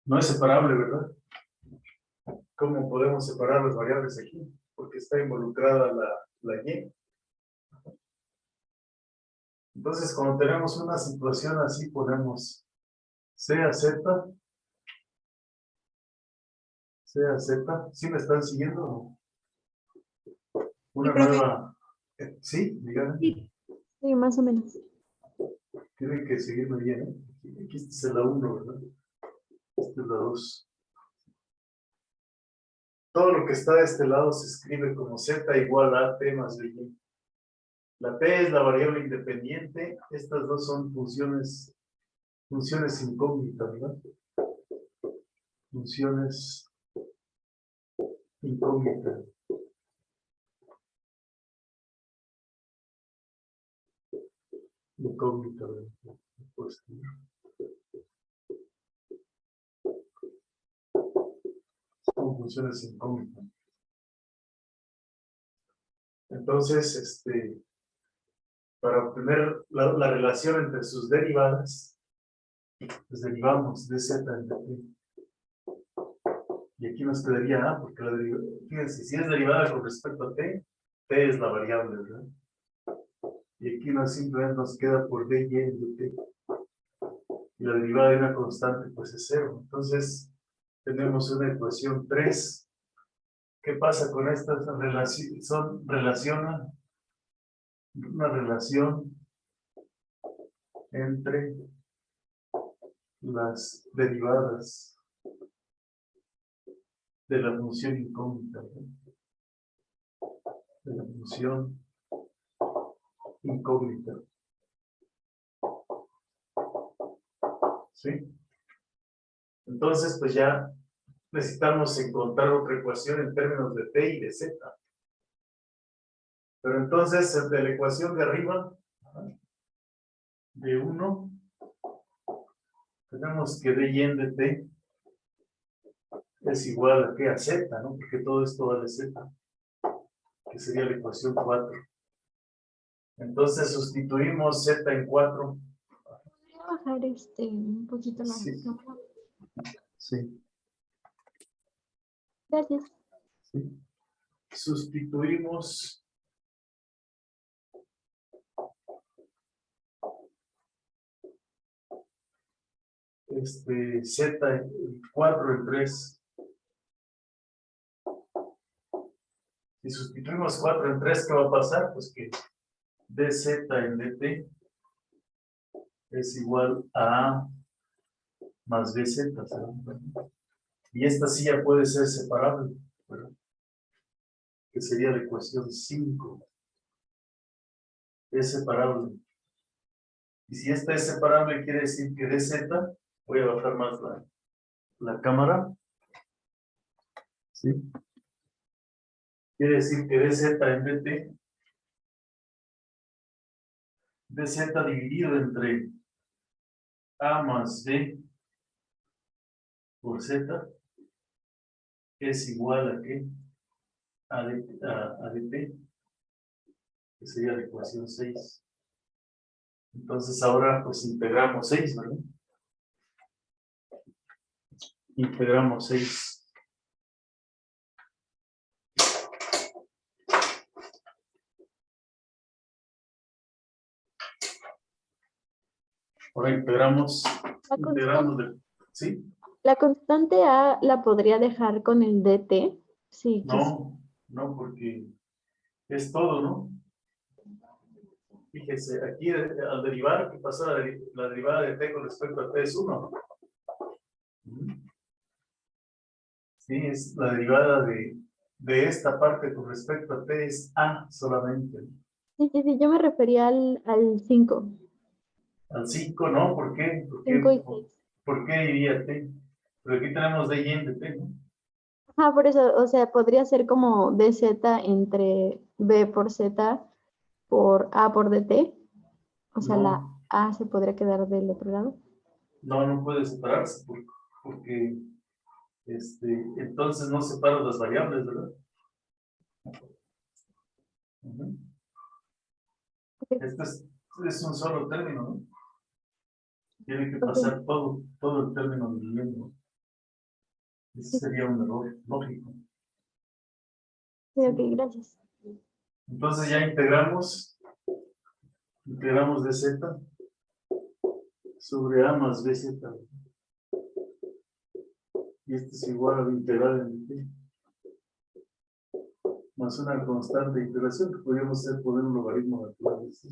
No es separable, ¿verdad? ¿Cómo podemos separar las variables aquí? Porque está involucrada la y. Entonces, cuando tenemos una situación así, ponemos C a Z. C a Z. ¿Sí me están siguiendo o no? Una profe. nueva. ¿Sí? Díganme. Sí, sí, más o menos. Tienen que seguirme bien, ¿eh? Aquí esta es la 1, ¿verdad? Esta es la 2. Todo lo que está de este lado se escribe como Z igual a T más BY. La T es la variable independiente. Estas dos son funciones incógnitas, ¿verdad? Funciones incógnitas. Incógnita, ¿verdad? Pues, son funciones incógnitas. Entonces, para obtener la relación entre sus derivadas, pues derivamos de Z entre T. Y aquí nos quedaría A, porque fíjense, si es derivada con respecto a T, T es la variable, ¿verdad? Y aquí simplemente nos queda por dy de T. Y la derivada de una constante, pues es 0. Entonces, tenemos una ecuación 3 ¿Qué pasa con estas relaciones? Relacionan una relación entre las derivadas de la función incógnita, ¿no? De la función incógnita. ¿Sí? Entonces, pues ya necesitamos encontrar otra ecuación en términos de t y de z. Pero entonces, de la ecuación de arriba, de 1, tenemos que d y n de t es igual a, ¿qué? A z, ¿no? Porque todo esto vale z, que sería la ecuación 4. Entonces sustituimos z en 4. Voy a bajar un poquito la Sí. cámara. Sí, Gracias. sí. Sustituimos z en 4 en 3. Si sustituimos 4 en 3, ¿qué va a pasar? Pues que dz en dt es igual a A más bz, ¿sabes? Y esta sí ya puede ser separable, ¿verdad? Que sería la ecuación 5. Es separable. Y si esta es separable, quiere decir que dz, voy a bajar más la cámara. ¿Sí? Quiere decir que dz en dt, dz dividido entre a más b por z es igual a ¿qué? A dt, que sería la ecuación 6. Entonces ahora pues integramos 6, ¿verdad? Integramos 6. Ahora integramos, ¿sí? La constante A la podría dejar con el dt. Sí, No, no, porque es todo, ¿no? Fíjese, aquí al derivar, ¿qué pasa? La derivada de t con respecto a t es 1. Sí, es la derivada de esta parte con respecto a t es a solamente. Sí, yo me refería al 5. Al 5, ¿no? ¿Por qué? 5 y 6. ¿Por qué iría t? Pero aquí tenemos d y n de t, ¿no? Por eso, o sea, podría ser como dz entre b por z por a por dt. O sea, No. la a se podría quedar del otro lado. No puede separarse porque entonces no separo las variables, ¿verdad? Ujú. Ok. Este es un solo término, ¿no? Tiene que pasar todo el término dividiendo. Ese sería un error lógico. Sí, ok, gracias. Entonces ya integramos dz sobre a más bz. Y esto es igual a la integral en t más una constante de integración que podríamos hacer por un logaritmo natural. ¿Sí?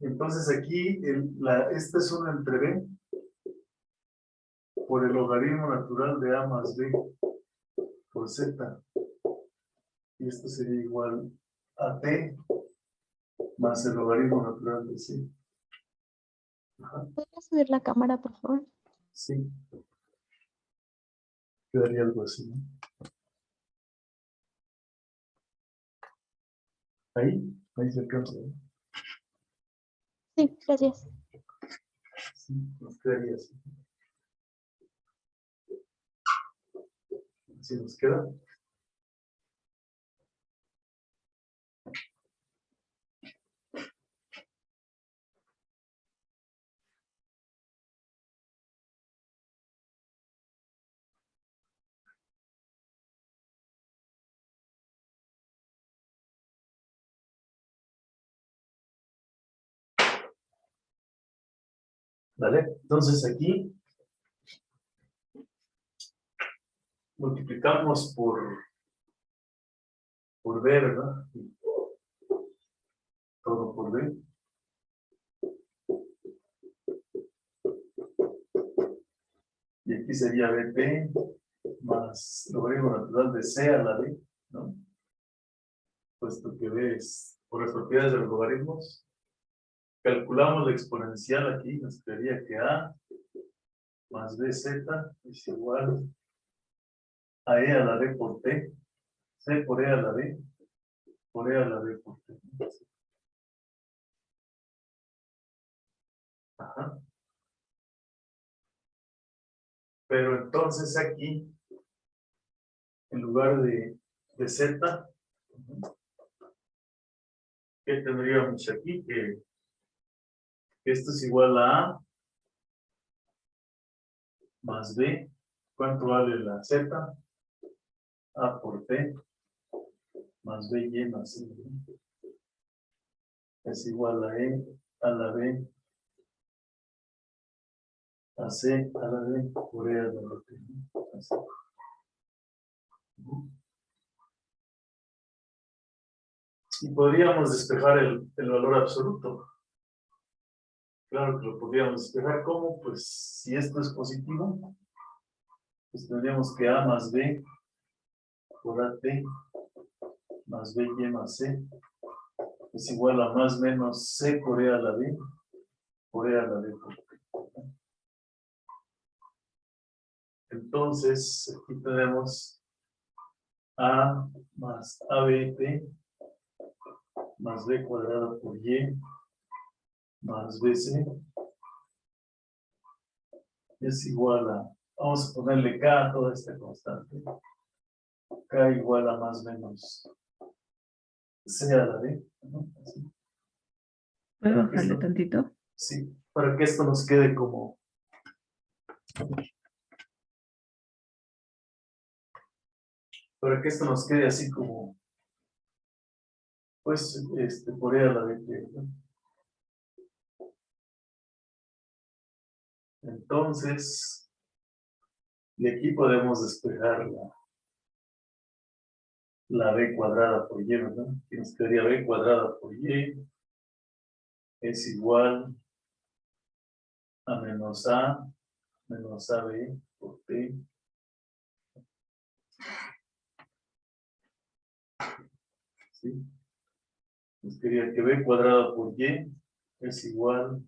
Entonces aquí esta es una entre b por el logaritmo natural de a más b por z. Y esto sería igual a t más el logaritmo natural de c. Ajá, ¿Puedes subir la cámara, por favor? sí. Quedaría algo así, ¿no? Ahí se alcanza, ¿no? Sí, gracias. Sí, nos quedaría así. Así nos queda. ¿Vale? Entonces aquí multiplicamos por B, ¿verdad? Todo por B. Y aquí sería BP más logaritmo natural de C a la B, ¿no? Puesto que B es por las propiedades de los logaritmos. Calculamos la exponencial aquí, nos quedaría que A más BZ es igual a E a la D por T, C por E a la D, por E a la D por T. Ajá. Pero entonces aquí, en lugar de Z, ¿qué tendríamos aquí? Que esto es igual a A más B. ¿Cuánto vale la Z? A por T más BY más C. Es igual a E a la B a C a la D por E a la T. Así. Y podríamos despejar el valor absoluto. Claro que lo podríamos despejar. ¿Cómo? Pues si esto es positivo, pues tendríamos que A más B por AT más BY más C es igual a más menos C por E a la B por E a la D por T. Entonces, aquí tenemos A más ABT más B cuadrada por Y más BC es igual a, vamos a ponerle K a toda esta constante. K igual a más menos C a la D, ¿no? Así. ¿Puedo Para que bajarle esto- tantito? Sí, para que esto nos quede como, para que esto nos quede así como, pues, por E a la D, ¿no? Entonces, de aquí podemos despejar la B cuadrada por Y, ¿verdad? Que nos quedaría B cuadrada por Y es igual a menos AB por T. ¿Sí? Nos quedaría que B cuadrada por Y es igual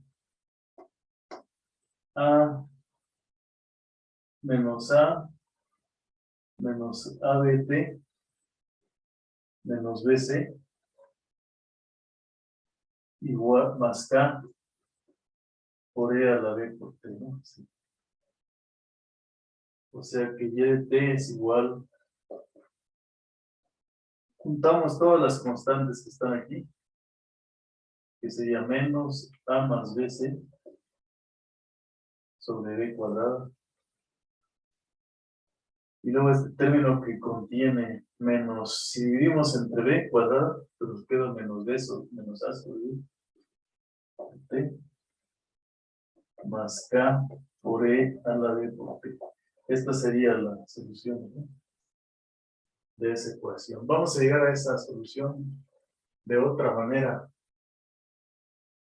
a menos A menos ABT menos BC igual más K por E a la B por T, ¿no? Sí. O sea que Y de T es igual, juntamos todas las constantes que están aquí, que sería menos A más BC sobre B cuadrada. Y luego este término que contiene menos, si dividimos entre B cuadrada, pues nos queda menos B sobre menos A sobre B. T más K por E a la B por T. Esta sería la solución, ¿no? De esa ecuación. Vamos a llegar a esa solución de otra manera,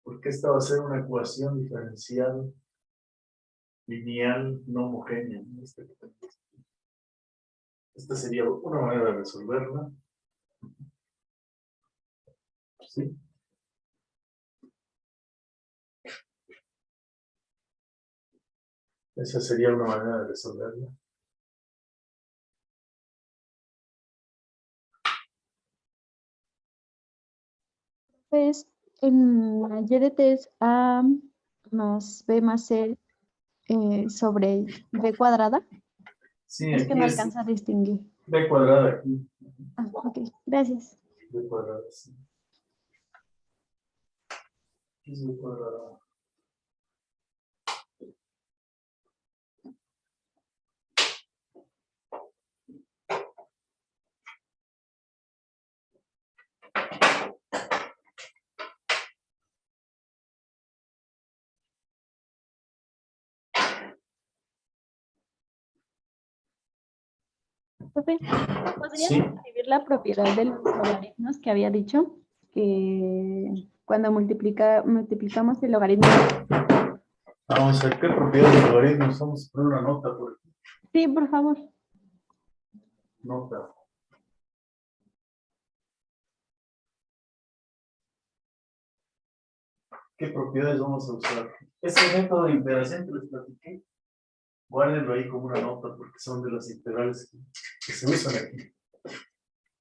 porque esta va a ser una ecuación diferencial lineal no homogénea, ¿no? Esta sería una manera de resolverla. ¿Sí? Esa sería una manera de resolverla. Pues en la Y de T es A más B más C sobre B cuadrada. Sí, Es que aquí no es alcanza a distinguir. B cuadrada aquí. Ah, ok, gracias. B cuadrada, sí. Aquí es B cuadrada. Profe, ¿podría Sí. describir la propiedad de los logaritmos que había dicho? Que cuando multiplicamos el logaritmo. Vamos a ver qué propiedad de logaritmos. Vamos a poner una nota por aquí. Sí, por favor. Nota. ¿Qué propiedades vamos a usar? Ese método de integración que les platiqué, guárdenlo ahí como una nota porque son de las integrales que se usan aquí.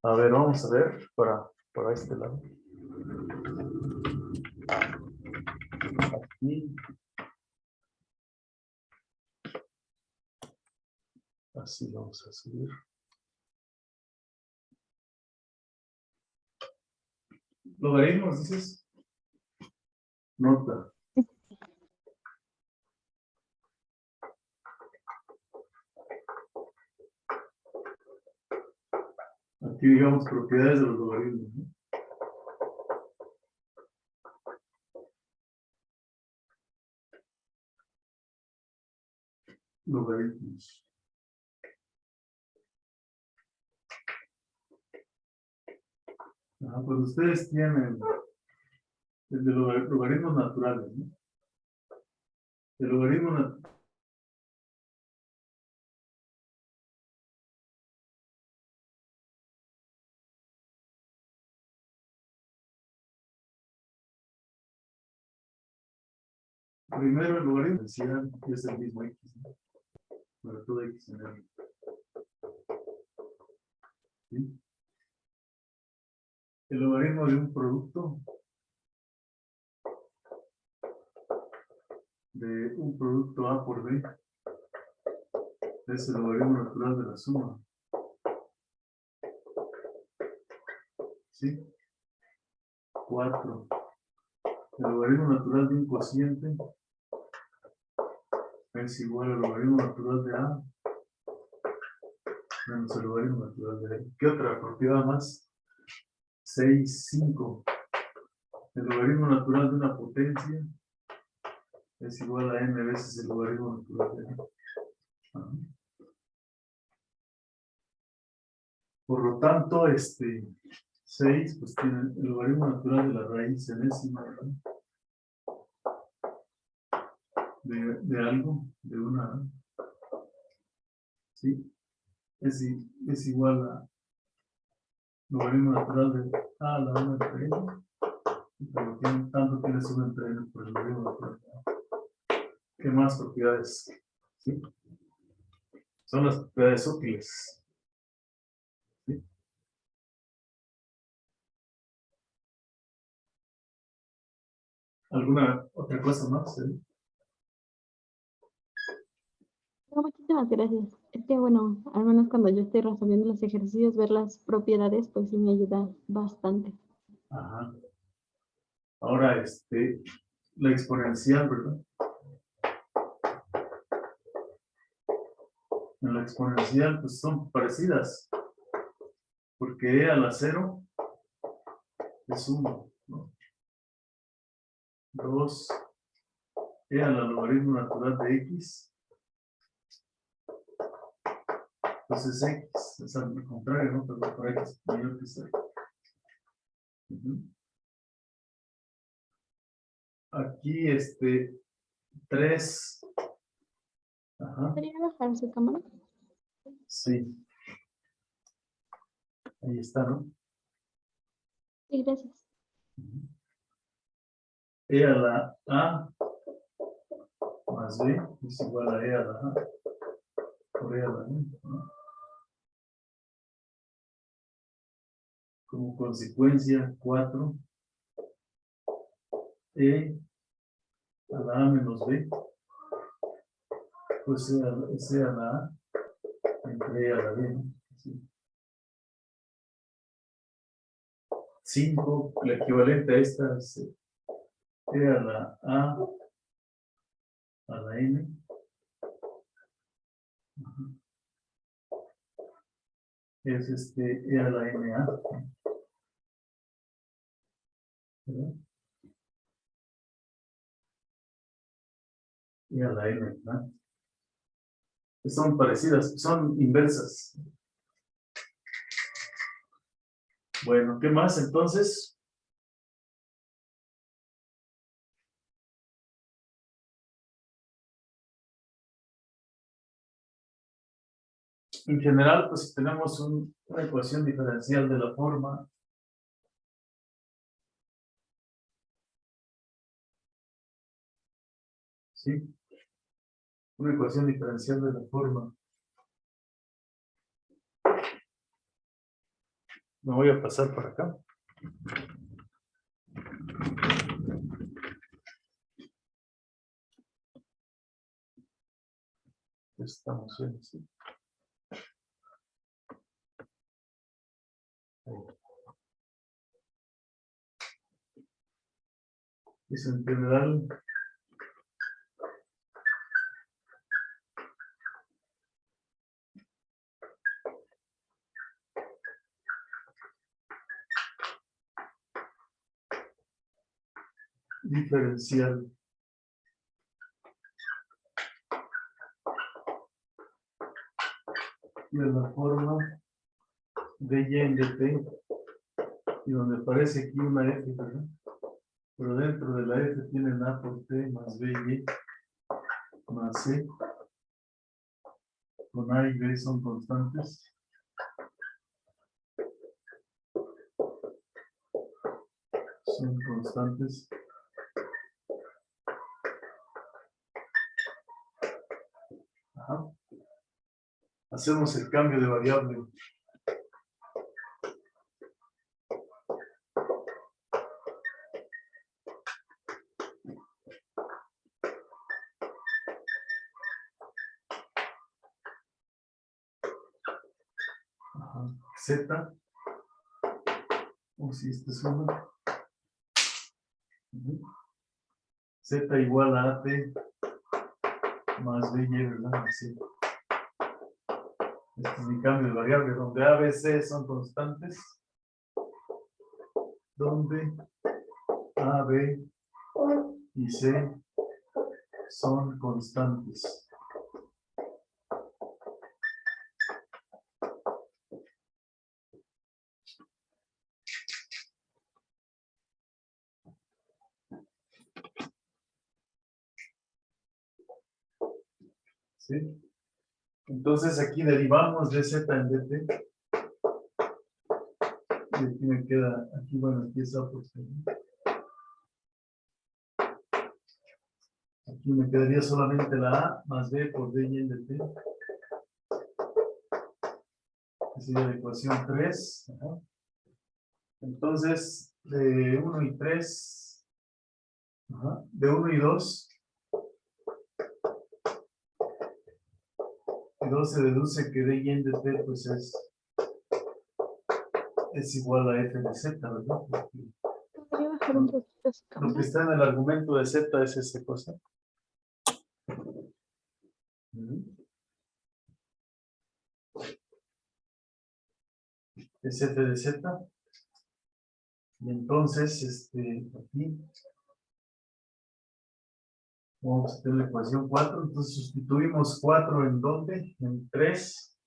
A ver, vamos a ver para este lado. Aquí. Así vamos a subir. ¿Logaritmos dices? Nota. Aquí digamos propiedades de los logaritmos, ¿no? Logaritmos. Pues ustedes tienen el de logaritmos naturales, ¿no? El logaritmo natural. Primero el logaritmo exponencial es el mismo x, ¿no? Para todo x en el. ¿Sí? El logaritmo de un producto. De un producto A por B. Es el logaritmo natural de la suma. ¿Sí? 4. El logaritmo natural de un cociente es igual al logaritmo natural de A menos el logaritmo natural de B. ¿Qué otra propiedad más? 6, 5. El logaritmo natural de una potencia es igual a n veces el logaritmo natural de A. Ajá. Por lo tanto, 6 pues tiene el logaritmo natural de la raíz enésima, ¿verdad? De algo, de una, ¿sí? Es igual a logaritmo natural de A a la 1 entre n, pero tanto tiene suma entre n por el logaritmo natural de A. ¿Qué más propiedades? ¿Sí? Son las propiedades útiles. ¿Sí? ¿Alguna otra cosa más? No, muchísimas gracias. Es que bueno, al menos cuando yo estoy resolviendo los ejercicios, ver las propiedades, pues sí me ayuda bastante. Ajá. Ahora, la exponencial, ¿verdad? En la exponencial, pues son parecidas, porque e a la 0 es 1, ¿no? 2, e a la logaritmo natural de x, pues es x, es al contrario, ¿no? Pero para x mayor que 0. Aquí, 3. Ajá, ¿Podría bajar su cámara? sí. Ahí está, ¿no? Sí, gracias. E a la a más b es igual a e a la a por e a la b, ¿no? Como consecuencia, 4 e a la a menos b, pues es e a la a entre e a la b, ¿no? Sí. 5, el equivalente a esta es e a la a la n. Es e a la n a, ¿verdad? E a la n, ¿verdad? Son parecidas, son inversas. Bueno, ¿qué más entonces? En general, pues tenemos una ecuación diferencial de la forma. ¿Sí? Una ecuación diferencial de la forma. Me voy a pasar por acá. Estamos bien, sí. Es en general diferencial de la forma de y en de t, y donde aparece aquí una f, ¿verdad? Pero dentro de la f tienen a por t más b y más c, con a y b son constantes. Son constantes. Ajá. Hacemos el cambio de variable. Ajá. Z. O si este es uno. Z igual a AT más BY, ¿verdad? Así. Este es mi cambio de variable, donde A, B, C son constantes. Donde A, B y C son constantes. ¿Sí? Entonces aquí derivamos de Z en dt. Y aquí me queda, aquí bueno, aquí es A por C. Aquí me quedaría solamente la A más B por D y en dt. Esa sería la ecuación 3. Ajá. Entonces, de 1 y 3, ajá, de 1 y 2 se deduce que D y en dt pues es igual a f de z, ¿verdad? Porque ¿Podría bajar un poquito su lo que cámara? está en el argumento de z es esa cosa. Ujú. Es f de z. Y entonces, aquí vamos a tener la ecuación 4. Entonces sustituimos 4 en ¿dónde? En 3.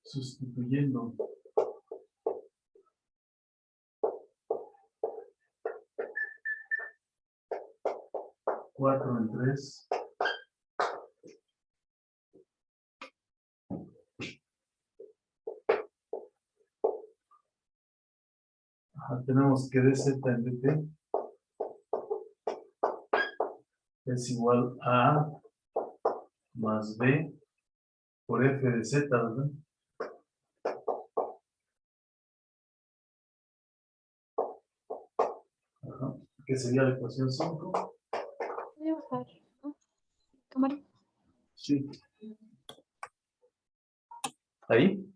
Sustituyendo 4 en 3. Ajá, tenemos que dz en dt es igual a A más B por f de z, ¿verdad? Ajá, que sería la ecuación 5. ¿Podría bajar, ¿no? Cámara. Sí. Ahí.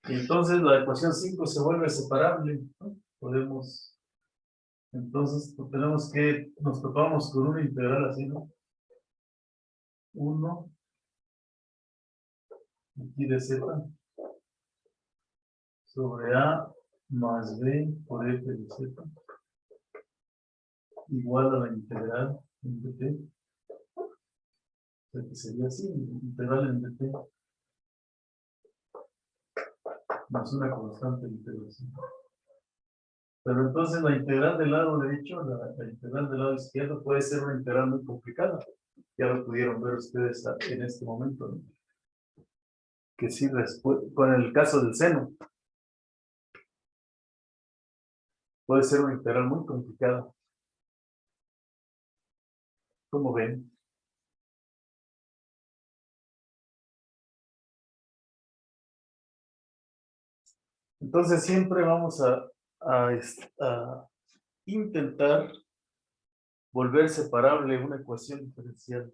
Y entonces la ecuación 5 se vuelve separable, ¿no? Podemos, entonces pues, tenemos que, nos topamos con una integral así, ¿no? 1 aquí de z sobre A más B por f de z igual a la integral en dt. O sea que sería así, integral en dt más una constante de integración. Pero entonces la integral del lado derecho, la integral del lado izquierdo puede ser una integral muy complicada. Ya lo pudieron ver ustedes en este momento, ¿no? Que sí, con el caso del seno, puede ser una integral muy complicada. ¿Cómo ven? Entonces siempre vamos a intentar volver separable una ecuación diferencial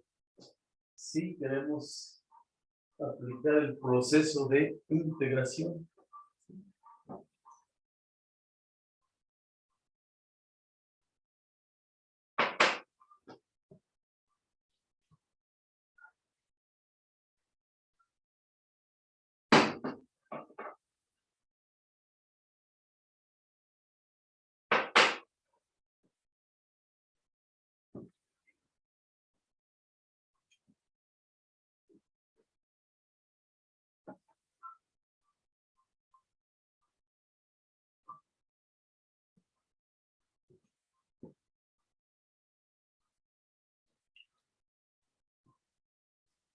si queremos aplicar el proceso de integración.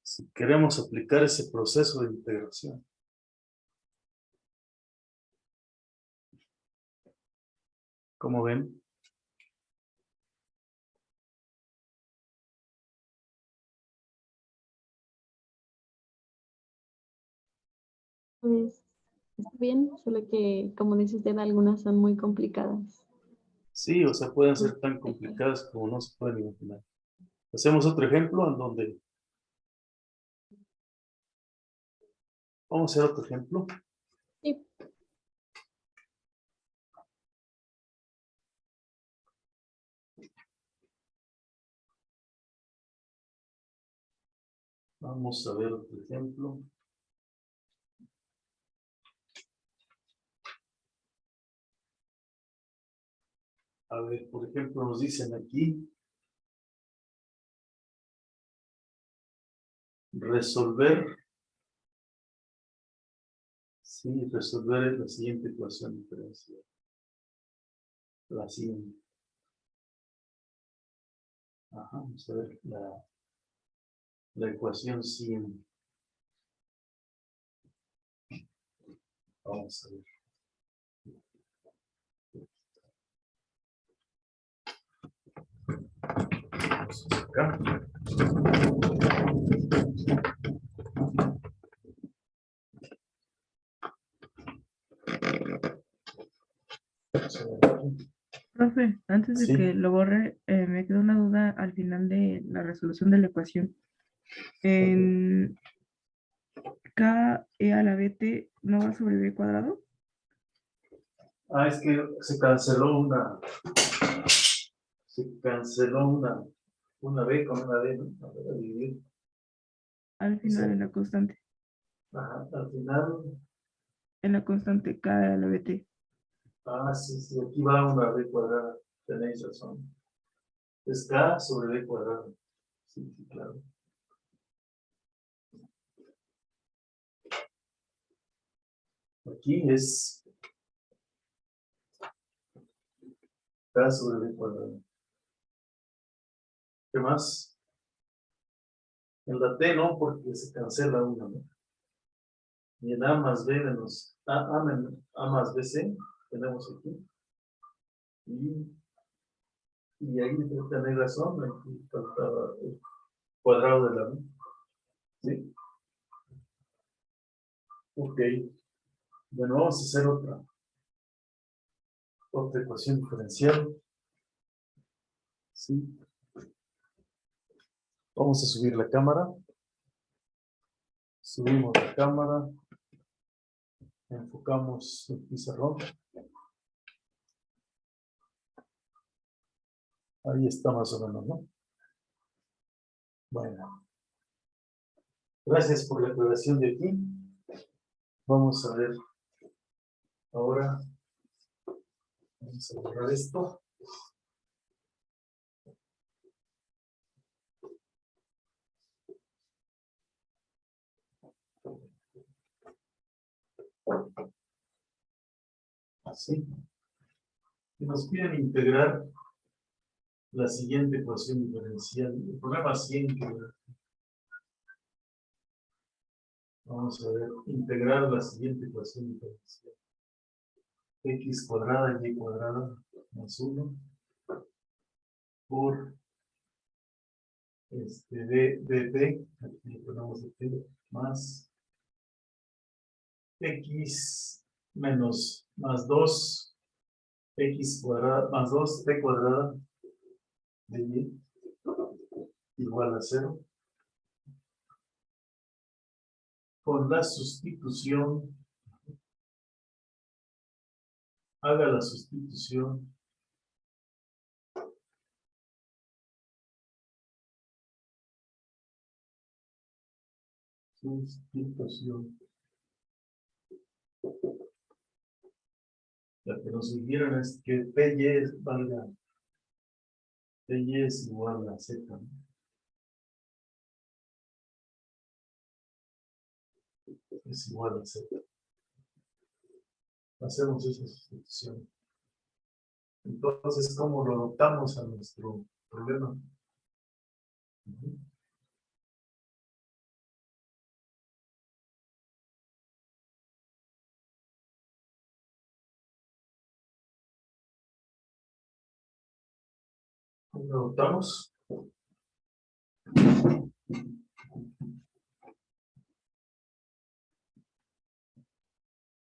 Si queremos aplicar ese proceso de integración. ¿Cómo ven? Pues está bien, solo que, como dice usted, algunas son muy complicadas. Sí, o sea, pueden ser tan complicadas como no se pueden imaginar. Hacemos otro ejemplo en donde... Vamos a hacer otro ejemplo. Sí. Vamos a ver otro ejemplo. A ver, por ejemplo, nos dicen aquí resolver. Sí, resolver la siguiente ecuación diferencial. La siguiente. Ajá, vamos a ver la ecuación 100. Vamos a ver. Vamos acá. Vamos a ver aquí. Profe, antes de Sí. que lo borre, me quedó una duda al final de la resolución de la ecuación. En K e a la bt no va sobre b cuadrado. Ah, es que se canceló una. Se canceló una B con una D, ¿no? A ver, a dividir. Al final en la constante. Ajá, al final. En la constante K a la bt. Ah, sí, sí, aquí va una B cuadrada. Tenéis razón. Es K sobre B cuadrada. Sí, sí, claro. Aquí es K sobre B cuadrada. ¿Qué más? En la T no, porque se cancela una, ¿no? Y en A más B menos A más BC tenemos aquí. Y ahí tenéis razón, aquí faltaba el cuadrado de la B. ¿Sí? Ok. Bueno, vamos a hacer otra ecuación diferencial. ¿Sí? Vamos a subir la cámara. Subimos la cámara. Enfocamos el pizarrón. Ahí está más o menos, ¿no? Bueno. Gracias por la aclaración de aquí. Vamos a ver. Ahora. Vamos a borrar esto. ¿Sí? Y nos piden integrar la siguiente ecuación diferencial. El problema 100 que vamos a ver, integrar la siguiente ecuación diferencial. X cuadrada y Y cuadrada más 1 por dt, aquí le ponemos dt, más X menos más 2 X cuadrada más 2 t cuadrada de y igual a 0. Con la sustitución, haga la sustitución La que nos dijeron es que PY valga, PY es igual a Z, ¿no? Es igual a Z. Hacemos esa sustitución. Entonces, ¿cómo lo adoptamos a nuestro problema? ¿Cómo lo adoptamos?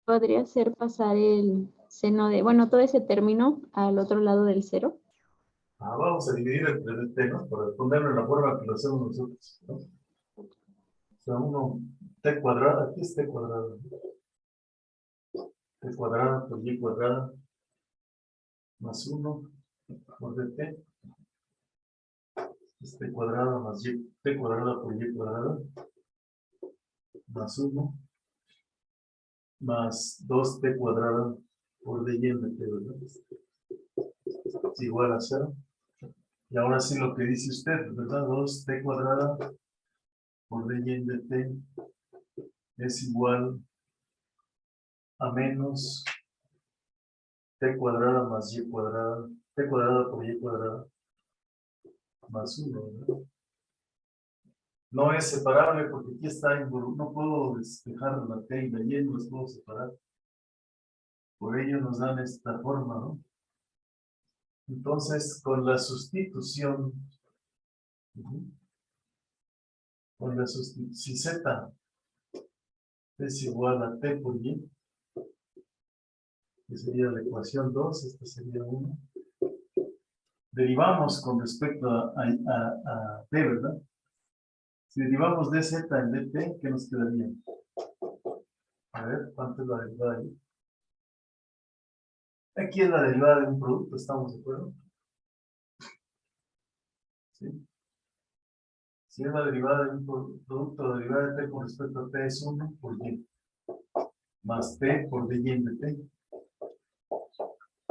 Podría ser pasar el seno de, bueno, todo ese término al otro lado del 0. Vamos a dividir entre el t, ¿no? Para ponerlo en la forma que lo hacemos nosotros, ¿no? O sea, t cuadrada, aquí es t cuadrada. T cuadrada por y cuadrada más 1 por dt. Es t cuadrada más t cuadrada por y cuadrada más 1 más 2t cuadrada por dy en dt, ¿verdad? Es igual a 0. Y ahora sí lo que dice usted, ¿verdad? 2t cuadrada por dy en dt es igual a menos t cuadrada más y cuadrada, t cuadrada por y cuadrada más 1, ¿verdad? No es separable porque aquí está, no puedo despejar la t y la y, no las puedo separar. Por ello nos dan esta forma, ¿no? Entonces, con la sustitución, si z es igual a t por y, que sería la ecuación 2, esta sería 1. Derivamos con respecto a t, ¿verdad? Si derivamos dz en dt, ¿qué nos quedaría? A ver, ¿cuánto es la derivada ahí? Aquí es la derivada de un producto, ¿estamos de acuerdo? ¿Sí? Si es la derivada de un producto, la derivada de t con respecto a t es 1 por y, más t por dy en dt,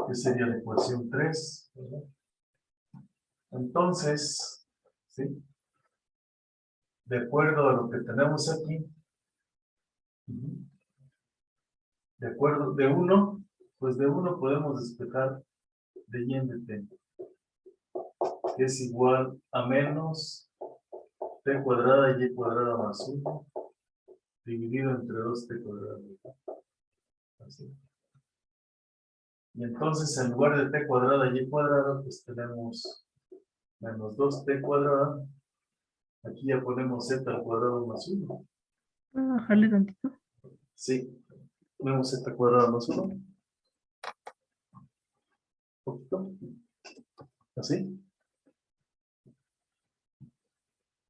que sería la ecuación 3, ¿verdad? Entonces, ¿sí? De acuerdo a lo que tenemos aquí, de acuerdo, de 1, pues de 1 podemos despejar dy en dt, que es igual a menos t cuadrada y cuadrada más 1, dividido entre 2t cuadrada. Así. Y entonces en lugar de t cuadrada y cuadrada, pues tenemos menos 2t cuadrada. Aquí ya ponemos z al cuadrado más 1. ¿Puedo bajarle tantito? Sí, ponemos z cuadrado más 1. Un poquito. Así.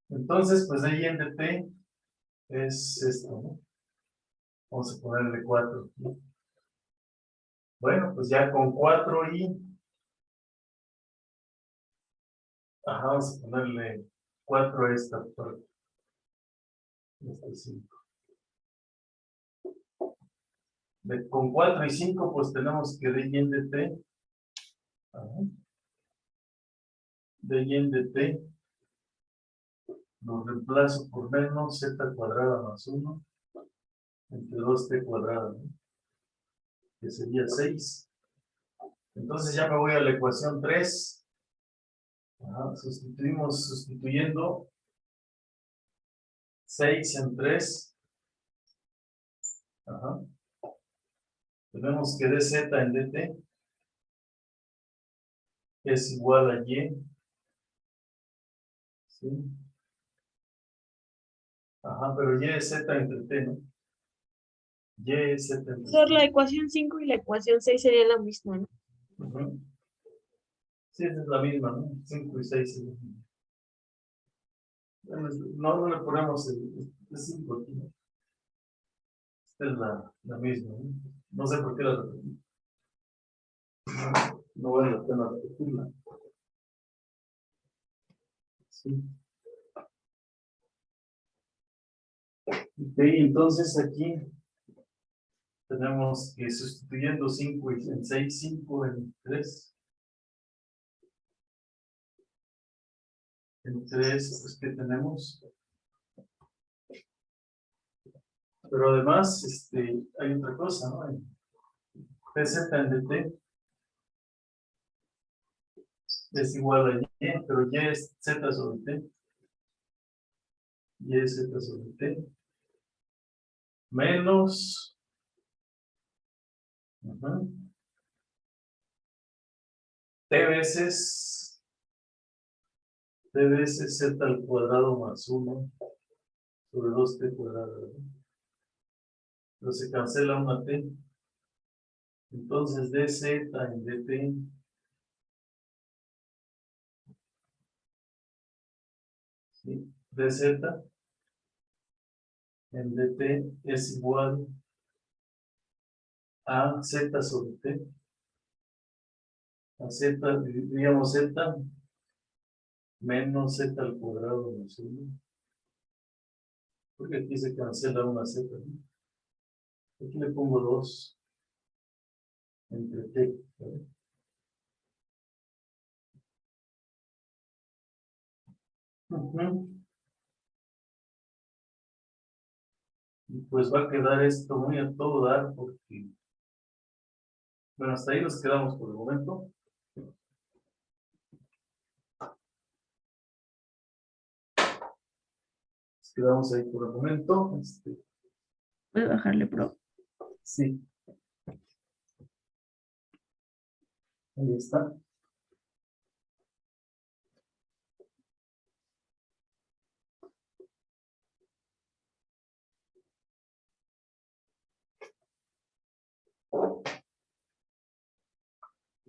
Entonces, pues dy en dt es esto, ¿no? Vamos a ponerle 4. ¿No? Bueno, pues ya con 4y, vamos a ponerle 4 a esta parte. Este 5. Con 4 y 5, pues tenemos que dy en dt. Dy en dt lo reemplazo por menos z cuadrada más 1 entre 2t cuadrada, ¿no? que sería 6. Entonces ya me voy a la ecuación 3. Ajá, sustituyendo 6 en 3. Ajá. Tenemos que dz en dt es igual a y. ¿Sí? Ajá, pero y es z entre t, ¿no? Y es z entre Profesor, la t. ecuación 5 y la ecuación 6 serían la misma, ¿no? Ujú. Sí, esa es la misma, ¿no? 5 y 6 es la misma. Bueno, no le ponemos el 5 aquí, ¿no? Esta es la misma, ¿no? No sé por qué la repetí. No vale la pena repetirla. Sí. Ok, entonces aquí tenemos que sustituyendo 5 en 6, 5 en 3. En 3, pues, ¿qué tenemos? Pero además, hay otra cosa, ¿no? Dz en dt es igual a y, pero y es z sobre t. Y es z sobre t. Menos. T veces z al cuadrado más 1 sobre 2t cuadrado, ¿verdad? Pero se cancela una t. Entonces dz en dt ¿sí? Dz en dt es igual a z sobre t. A z, diríamos z menos z al cuadrado más 1. Porque aquí se cancela una z, ¿no? Aquí le pongo 2 entre t, ¿vale? Y pues va a quedar esto muy a todo dar porque, bueno, hasta ahí nos quedamos por el momento. Nos quedamos ahí por el momento. ¿Puede bajarle, pro? Sí. Ahí está.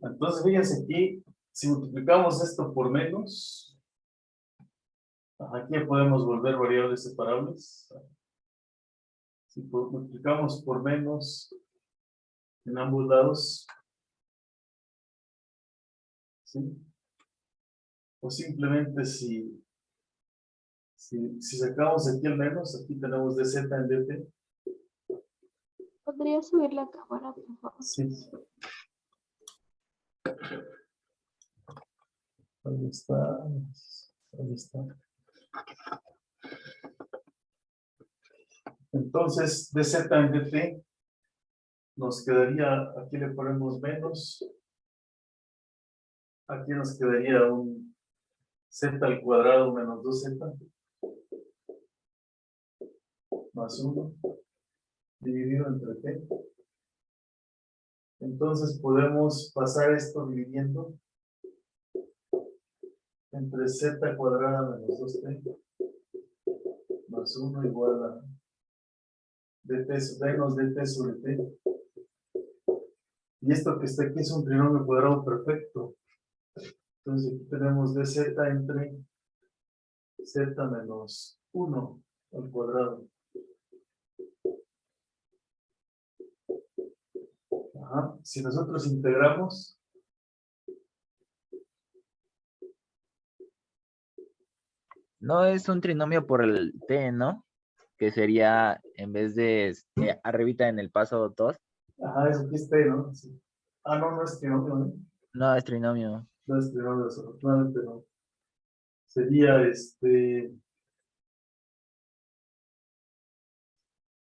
Entonces, fíjense aquí, si multiplicamos esto por menos, aquí podemos volver variables separables. Si multiplicamos por menos en ambos lados, ¿sí? O simplemente si sacamos aquí el menos, aquí tenemos dz en dt. ¿Podría subir la cámara, por favor? Sí. Ahí está. Ahí está. Entonces, dz en dt nos quedaría, aquí le ponemos menos. Aquí nos quedaría un z al cuadrado menos 2z más 1 dividido entre t. Entonces podemos pasar esto dividiendo entre z cuadrada menos 2t más 1 igual a dt menos dt sobre t. Y esto que está aquí es un trinomio cuadrado perfecto. Entonces aquí tenemos dz entre z menos 1 al cuadrado. Ajá. Si nosotros integramos, No es un trinomio por el t, ¿no? Que sería, en vez de arribita en el paso 2. ajá, eso aquí es t, ¿no? Sí. Ah, no, no es trinomio, ¿no? No, es trinomio. No es trinomio, desafortunadamente no. Sería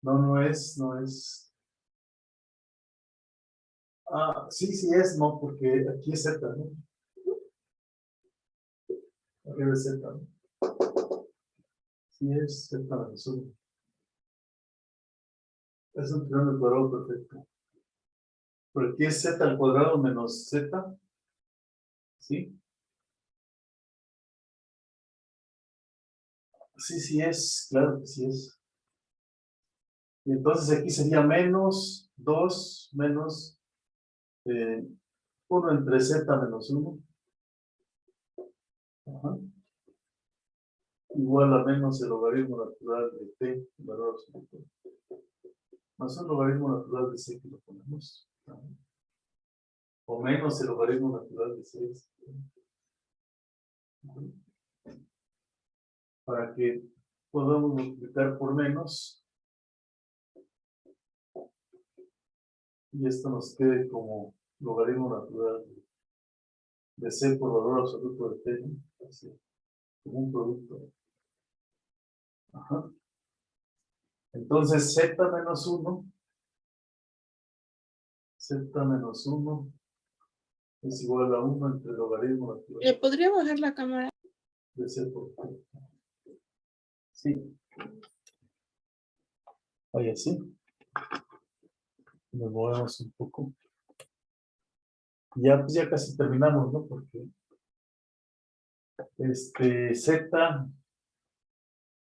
no es Sí, sí es, no, porque aquí es Z, ¿no? Arriba es Z, ¿no? Sí es Z menos 1. Es un trinomio cuadrado perfecto. Pero aquí es Z al cuadrado menos Z. ¿Sí? Sí, sí es, claro que sí es. Y entonces aquí sería menos 2 menos 1 entre Z menos 1. Ajá. Igual a menos el logaritmo natural de T, valor absoluto. Más un logaritmo natural de C que lo ponemos. Ajá. O menos el logaritmo natural de 6. Para que podamos multiplicar por menos. Y esto nos quede como logaritmo natural de C por valor absoluto de T, ¿no? Así, como un producto. Ajá. Entonces Z menos 1. Z menos 1 es igual a 1 entre el logaritmo natural ¿Le podría bajar la cámara? de C por T. Sí. Ahí así. Nos movemos un poco. Ya, pues ya casi terminamos, ¿no? Porque Z,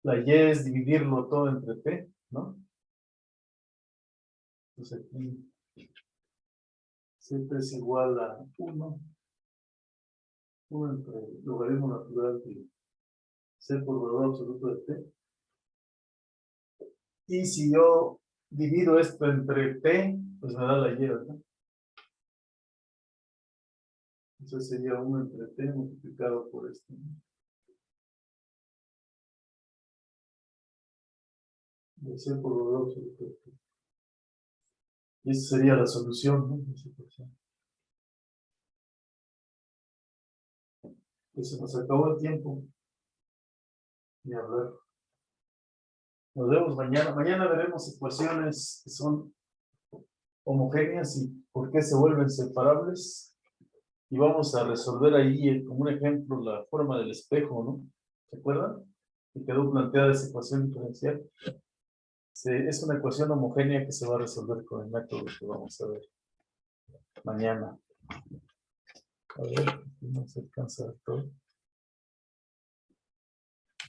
la Y es dividirlo todo entre T, ¿no? Entonces aquí Z es igual a 1 entre el logaritmo natural de C por valor absoluto de T. Y si yo divido esto entre T, pues me da la Y, ¿verdad? Entonces sería 1 entre T multiplicado por esto, ¿no? De C por valor absoluto de T. Y esa sería la solución, ¿no? De esa ecuación. Pues se nos acabó el tiempo de hablar. Nos vemos mañana. Mañana veremos ecuaciones que son homogéneas y por qué se vuelven separables. Y vamos a resolver ahí como un ejemplo la forma del espejo, ¿no? ¿Se acuerdan? Que quedó planteada esa ecuación diferencial. Es una ecuación homogénea que se va a resolver con el método que vamos a ver mañana. A ver, no se alcanza a ver todo.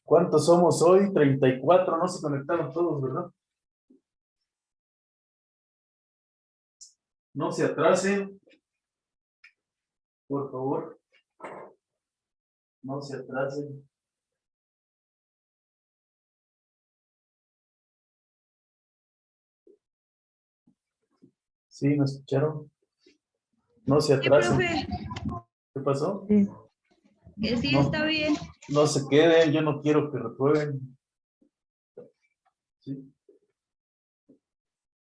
¿Cuántos somos hoy? 34, no se conectaron todos, ¿verdad? No se atrasen, por favor. No se atrasen. ¿Sí? ¿Me escucharon? No se atrasen. profe, ¿Qué pasó? Sí. que sí No. está bien. No se queden, yo no quiero que reprueben. ¿Sí?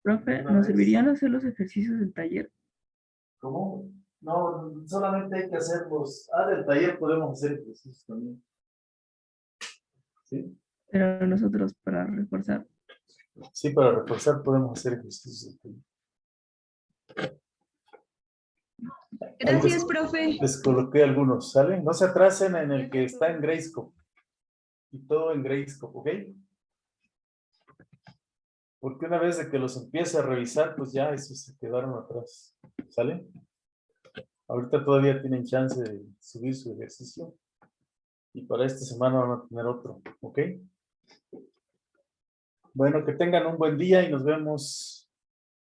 Profe, Una ¿nos vez. servirían hacer los ejercicios del taller? ¿Cómo? No, solamente hay que hacerlos. Del taller podemos hacer ejercicios también. ¿Sí? Pero nosotros para reforzar. Sí, para reforzar podemos hacer ejercicios. Gracias, profe. Les coloqué algunos, ¿sale? No se atrasen en el que está en Grayscope. Y todo en Grayscope, ¿ok? Porque una vez de que los empiece a revisar, pues ya esos se quedaron atrás. ¿Sale? Ahorita todavía tienen chance de subir su ejercicio. Y para esta semana van a tener otro, ¿ok? Bueno, que tengan un buen día y nos vemos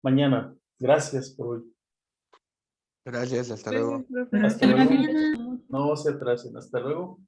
mañana. Gracias por hoy. Gracias, hasta luego. Gracias, profe. Hasta luego. No se atrasen. Hasta luego.